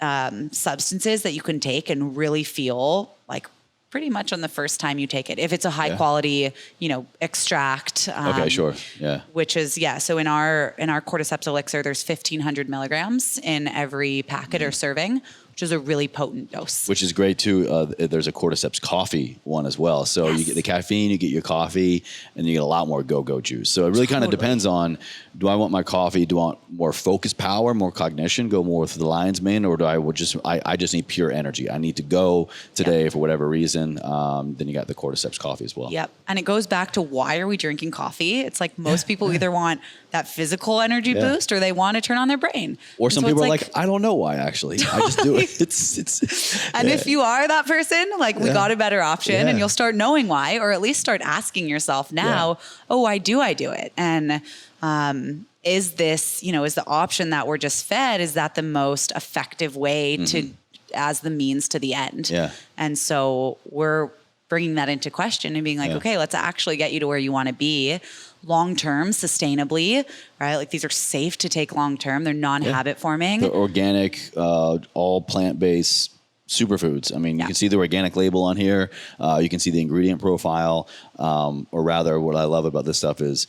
substances that you can take and really feel like pretty much on the first time you take it. If it's a high quality, you know, extract. Okay, sure. Yeah. Which is, so in our cordyceps elixir, there's 1,500 milligrams in every packet or serving, which is a really potent dose. Which is great too. There's a cordyceps coffee one as well. So you get the caffeine, you get your coffee, and you get a lot more go-go juice. So it really kind of depends on, do I want my coffee, do I want more focus power, more cognition, go more with the lion's mane, or do I just need pure energy? I need to go today for whatever reason. Then you got the cordyceps coffee as well. Yep. And it goes back to, why are we drinking coffee? It's like most people either want that physical energy boost or they want to turn on their brain. Or some people are like, I don't know why, actually. I just do it. And if you are that person, like we got a better option and you'll start knowing why, or at least start asking yourself now, why do I do it? And is this, you know, is the option that we're just fed, is that the most effective way to, as the means to the end? Yeah. And so we're bringing that into question and being like, okay, let's actually get you to where you want to be long-term, sustainably, right? Like these are safe to take long-term. They're non-habit forming. They're organic, all plant-based superfoods. I mean, you can see the organic label on here. You can see the ingredient profile, or rather what I love about this stuff is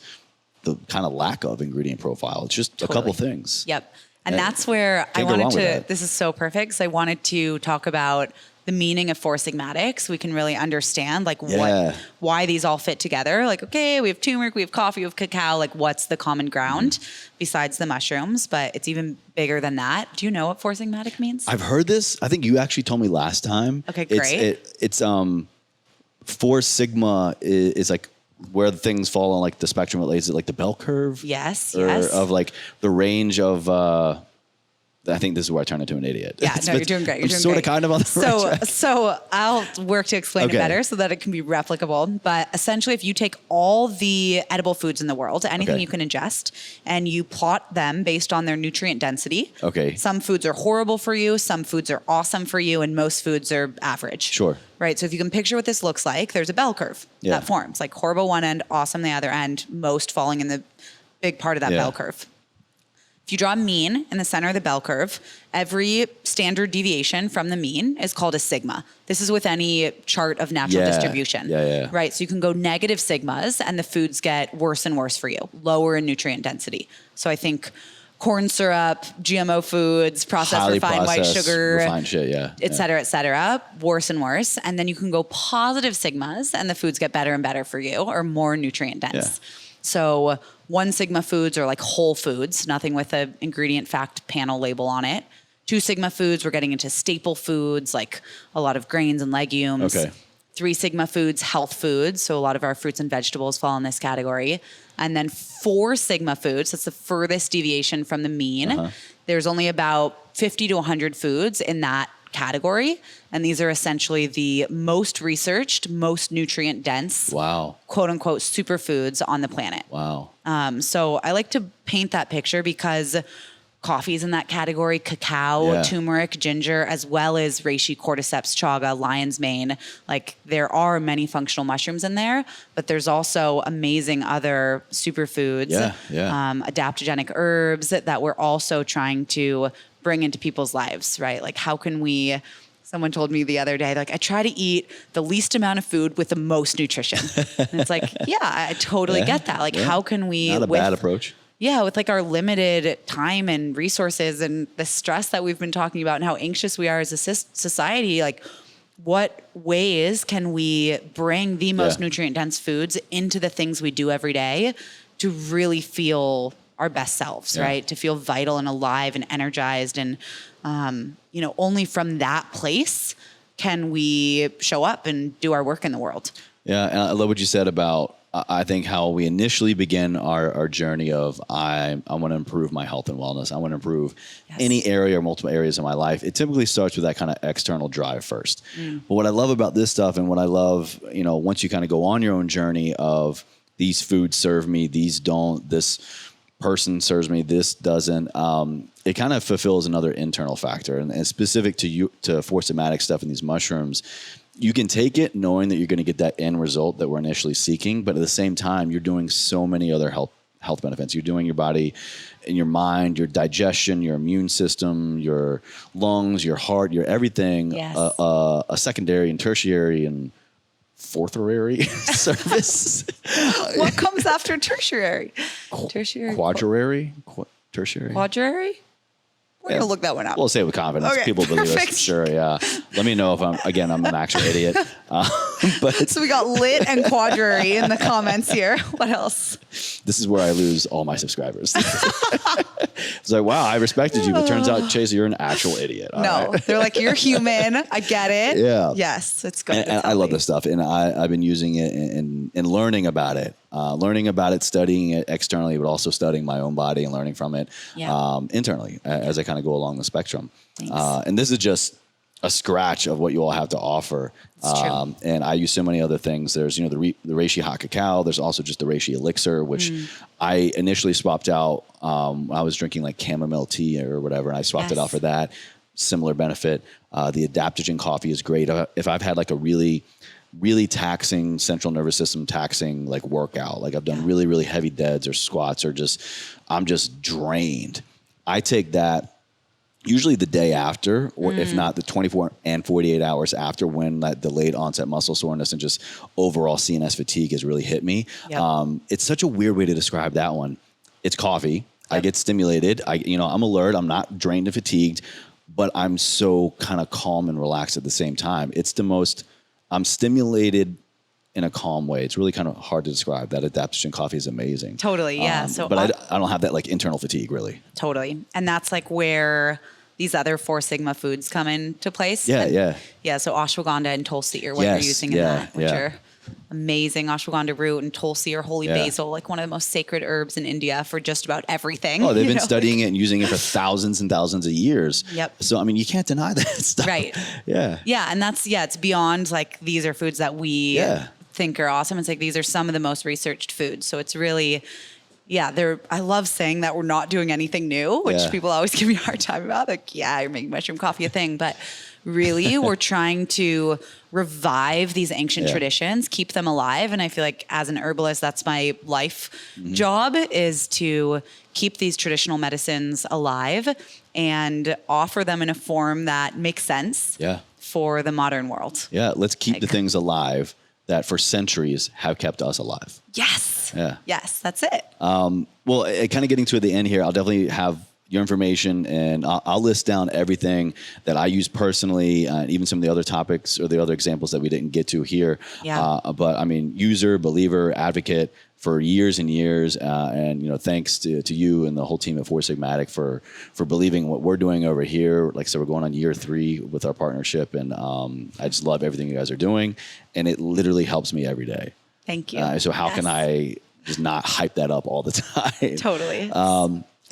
the kind of lack of ingredient profile. It's just a couple things. Yep. And that's where I Can't go wrong wanted with to, that. this is so perfect, because I wanted to talk about the meaning of Four Sigmatic, so we can really understand like why these all fit together. Like, okay, we have turmeric, we have coffee, we have cacao, like what's the common ground besides the mushrooms, but it's even bigger than that. Do you know what Four Sigmatic means? I've heard this. I think you actually told me last time. Okay, great. It's Four Sigma is like where the things fall on like the spectrum. Is it like the bell curve? Yes, or yes. Of like the range of. I think this is where I turn into an idiot. Yeah, no, you're doing great. You're doing sort great. of kind of on the right track. So I'll work to explain it better so that it can be replicable. But essentially, if you take all the edible foods in the world, anything you can ingest, and you plot them based on their nutrient density. Okay. Some foods are horrible for you, some foods are awesome for you, and most foods are average. Sure. Right. So if you can picture what this looks like, there's a bell curve that forms, like horrible one end, awesome the other end, most falling in the big part of that bell curve. If you draw a mean in the center of the bell curve, every standard deviation from the mean is called a sigma. This is with any chart of natural distribution. Right? So you can go negative sigmas and the foods get worse and worse for you, lower in nutrient density. So I think corn syrup, GMO foods, processed refined white sugar, refined shit, et cetera, worse and worse. And then you can go positive sigmas and the foods get better and better for you, or more nutrient dense. Yeah. So 1 sigma foods are like whole foods, nothing with an ingredient fact panel label on it. 2 sigma foods, we're getting into staple foods like a lot of grains and legumes. Okay. 3 sigma foods, health foods. So a lot of our fruits and vegetables fall in this category. And then 4 sigma foods, that's the furthest deviation from the mean. There's only about 50 to 100 foods in that category. And these are essentially the most researched, most nutrient dense, quote unquote, superfoods on the planet. Wow. So I like to paint that picture because coffee's in that category, cacao, turmeric, ginger, as well as reishi, cordyceps, chaga, lion's mane. Like there are many functional mushrooms in there, but there's also amazing other superfoods, adaptogenic herbs that we're also trying to bring into people's lives, right? Like how can we, someone told me the other day, like I try to eat the least amount of food with the most nutrition. And it's like, I totally get that. Like how can we- Not a bad approach. Yeah, with like our limited time and resources and the stress that we've been talking about and how anxious we are as a society, like what ways can we bring the most nutrient dense foods into the things we do every day to really feel our best selves, right? To feel vital and alive and energized. And, only from that place can we show up and do our work in the world. Yeah. And I love what you said about, I think how we initially begin our journey of I want to improve my health and wellness. I want to improve any area or multiple areas of my life. It typically starts with that kind of external drive first. But what I love about this stuff and what I love, once you kind of go on your own journey of these foods serve me, these don't, this person serves me, this doesn't, it kind of fulfills another internal factor. And specific to Four Sigmatic stuff and these mushrooms, you can take it knowing that you're going to get that end result that we're initially seeking, but at the same time, you're doing so many other health benefits. You're doing your body and your mind, your digestion, your immune system, your lungs, your heart, your everything, a secondary and tertiary and fourthary service. What comes after tertiary? Tertiary. Quadrary? Tertiary? Quadrary? We're going to look that one up. We'll say it with confidence. Okay, people believe perfect. us. Sure, yeah. Let me know if I'm an actual idiot. But so we got lit and quadrary in the comments here. What else? This is where I lose all my subscribers. It's like, wow, I respected you, but turns out, Chase, you're an actual idiot. No, they're like, you're human. I get it. Yeah. Yes, it's good. And I love this stuff. And I've been using it and learning about it. Studying it externally, but also studying my own body and learning from it internally as I kind of go along the spectrum. And this is just a scratch of what you all have to offer. And I use so many other things. There's, the Reishi hot cacao. There's also just the Reishi elixir, which I initially swapped out. I was drinking like chamomile tea or whatever, and I swapped it out for that. Similar benefit. The adaptogen coffee is great. If I've had like a really taxing central nervous system taxing like workout, like I've done really, really heavy deads or squats or I'm just drained. I take that usually the day after, or if not the 24 and 48 hours after, when that delayed onset muscle soreness and just overall CNS fatigue has really hit me. It's such a weird way to describe that one. It's coffee. I get stimulated. I'm alert. I'm not drained and fatigued, but I'm so kind of calm and relaxed at the same time. I'm stimulated in a calm way. It's really kind of hard to describe. That adaptogen coffee is amazing. Totally, yeah. But I don't have that like internal fatigue really. Totally. And that's like where these other Four Sigma foods come into place. Yeah. So ashwagandha and tulsi are what you're using in that, which are amazing. Ashwagandha root and tulsi or holy basil, like one of the most sacred herbs in India for just about everything. Oh, they've been studying it and using it for thousands and thousands of years. Yep. So, I mean, you can't deny that stuff. Right. Yeah. Yeah. And it's beyond like, these are foods that we think are awesome. It's like, these are some of the most researched foods. So it's really, I love saying that we're not doing anything new, which people always give me a hard time about. Like, you're making mushroom coffee a thing, but really we're trying to revive these ancient traditions, keep them alive. And I feel like as an herbalist, that's my life job, is to keep these traditional medicines alive and offer them in a form that makes sense for the modern world. Yeah. Let's keep the things alive that for centuries have kept us alive. Yes. Yeah. Yes, that's it. Well, kind of getting to the end here, I'll definitely have your information and I'll list down everything that I use personally, even some of the other topics or the other examples that we didn't get to here. Yeah. But I mean, user, believer, advocate for years and years. And, thanks to you and the whole team at Four Sigmatic for believing what we're doing over here. Like I said, we're going on year 3 with our partnership. And I just love everything you guys are doing. And it literally helps me every day. Thank you. So how can I just not hype that up all the time? Totally.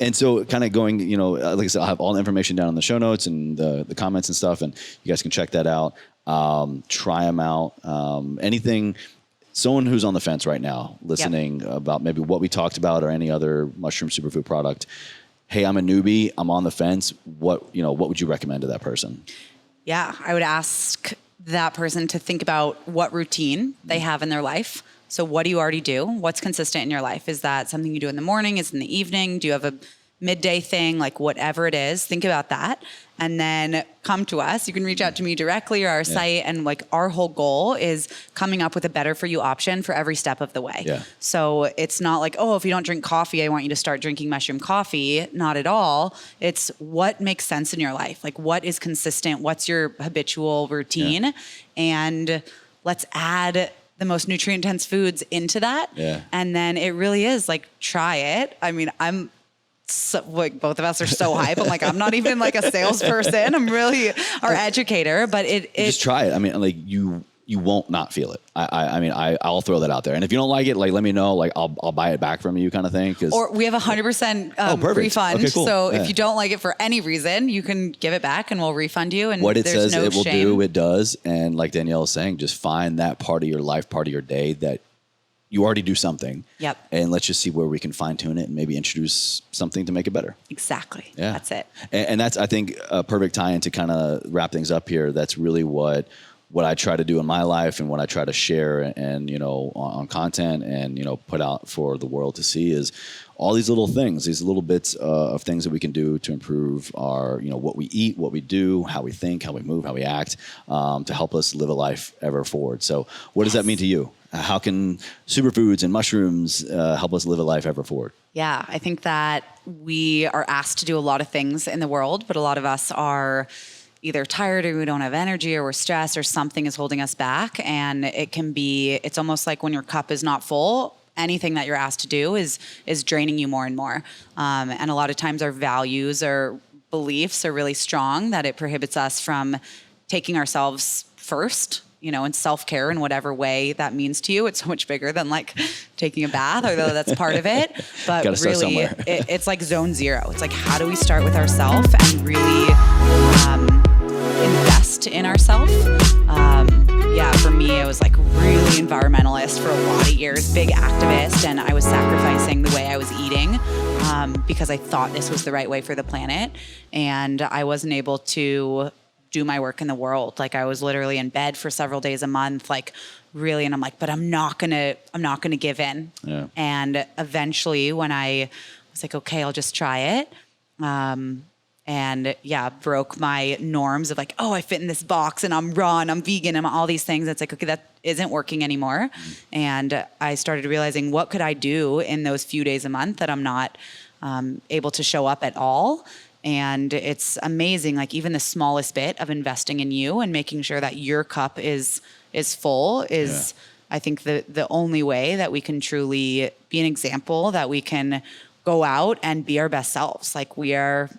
And so kind of going, like I said, I'll have all the information down in the show notes and the comments and stuff, and you guys can check that out. Try them out. Anything, someone who's on the fence right now, listening about maybe what we talked about or any other mushroom superfood product. Hey, I'm a newbie. I'm on the fence. What would you recommend to that person? Yeah, I would ask that person to think about what routine they have in their life. So what do you already do? What's consistent in your life? Is that something you do in the morning? Is it in the evening? Do you have a midday thing? Like whatever it is, think about that. And then come to us. You can reach out to me directly or our site. And like our whole goal is coming up with a better for you option for every step of the way. Yeah. So it's not like, if you don't drink coffee, I want you to start drinking mushroom coffee. Not at all. It's what makes sense in your life. Like what is consistent? What's your habitual routine? Yeah. And let's add the most nutrient dense foods into that. Yeah. And then it really is like, try it. I mean, like both of us are so hype. I'm like, I'm not even like a salesperson. I'm really our educator, but it just try it. I mean, like you won't not feel it. I'll throw that out there. And if you don't like it, like let me know. Like I'll buy it back from you, kind of thing. Or we have 100% refund. Okay, cool. So if you don't like it for any reason, you can give it back and we'll refund you. And what it there's says no it will shame. do, it does. And like Danielle is saying, just find that part of your life, part of your day that you already do something. Yep. And let's just see where we can fine tune it and maybe introduce something to make it better. Exactly. Yeah. That's it. And that's, I think, a perfect tie-in to kind of wrap things up here. That's really what I try to do in my life and what I try to share and on content and, put out for the world to see is all these little things, these little bits of things that we can do to improve our, what we eat, what we do, how we think, how we move, how we act, to help us live a life ever forward. So what does that mean to you? How can superfoods and mushrooms help us live a life ever forward? Yeah, I think that we are asked to do a lot of things in the world, but a lot of us are either tired or we don't have energy or we're stressed or something is holding us back. And it's almost like when your cup is not full, anything that you're asked to do is draining you more and more. And a lot of times our values or beliefs are really strong that it prohibits us from taking ourselves first, and self-care in whatever way that means to you. It's so much bigger than like taking a bath, although that's part of it. But really, it's like zone zero. It's like, how do we start with ourselves and really invest in ourselves? For me, I was like really environmentalist for a lot of years, big activist, and I was sacrificing the way I was eating because I thought this was the right way for the planet. And I wasn't able to do my work in the world. Like I was literally in bed for several days a month, like really. And I'm like, but I'm not gonna give in. Yeah. And eventually when I was like, okay, I'll just try it. Broke my norms of like, I fit in this box and I'm raw and I'm vegan and all these things. It's like, okay, that isn't working anymore. And I started realizing what could I do in those few days a month that I'm not able to show up at all. And it's amazing, like even the smallest bit of investing in you and making sure that your cup is full is, I think, the only way that we can truly be an example, that we can go out and be our best selves. Like we have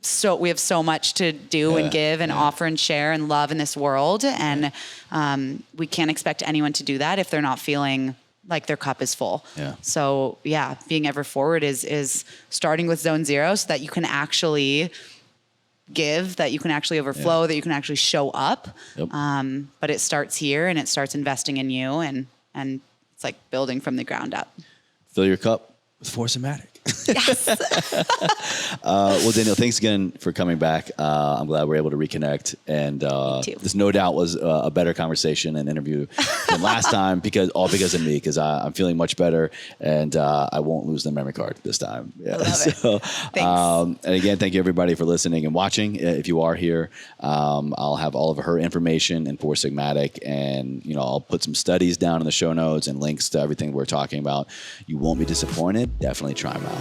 so much to do and give and offer and share and love in this world. And we can't expect anyone to do that if they're not feeling like their cup is full. Yeah. So being ever forward is starting with zone zero so that you can actually give, that you can actually overflow, that you can actually show up. Yep. But it starts here, and it starts investing in you, and it's like building from the ground up. Fill your cup with Four Sigmatic. Yes. Well, Danielle, thanks again for coming back. I'm glad we're able to reconnect. And this no doubt was a better conversation and interview than last time, because of me, because I'm feeling much better, and I won't lose the memory card this time. Yeah. I love it. Thanks. And again, thank you everybody for listening and watching. If you are here, I'll have all of her information in Four Sigmatic, and I'll put some studies down in the show notes and links to everything we're talking about. You won't be disappointed. Definitely try them out.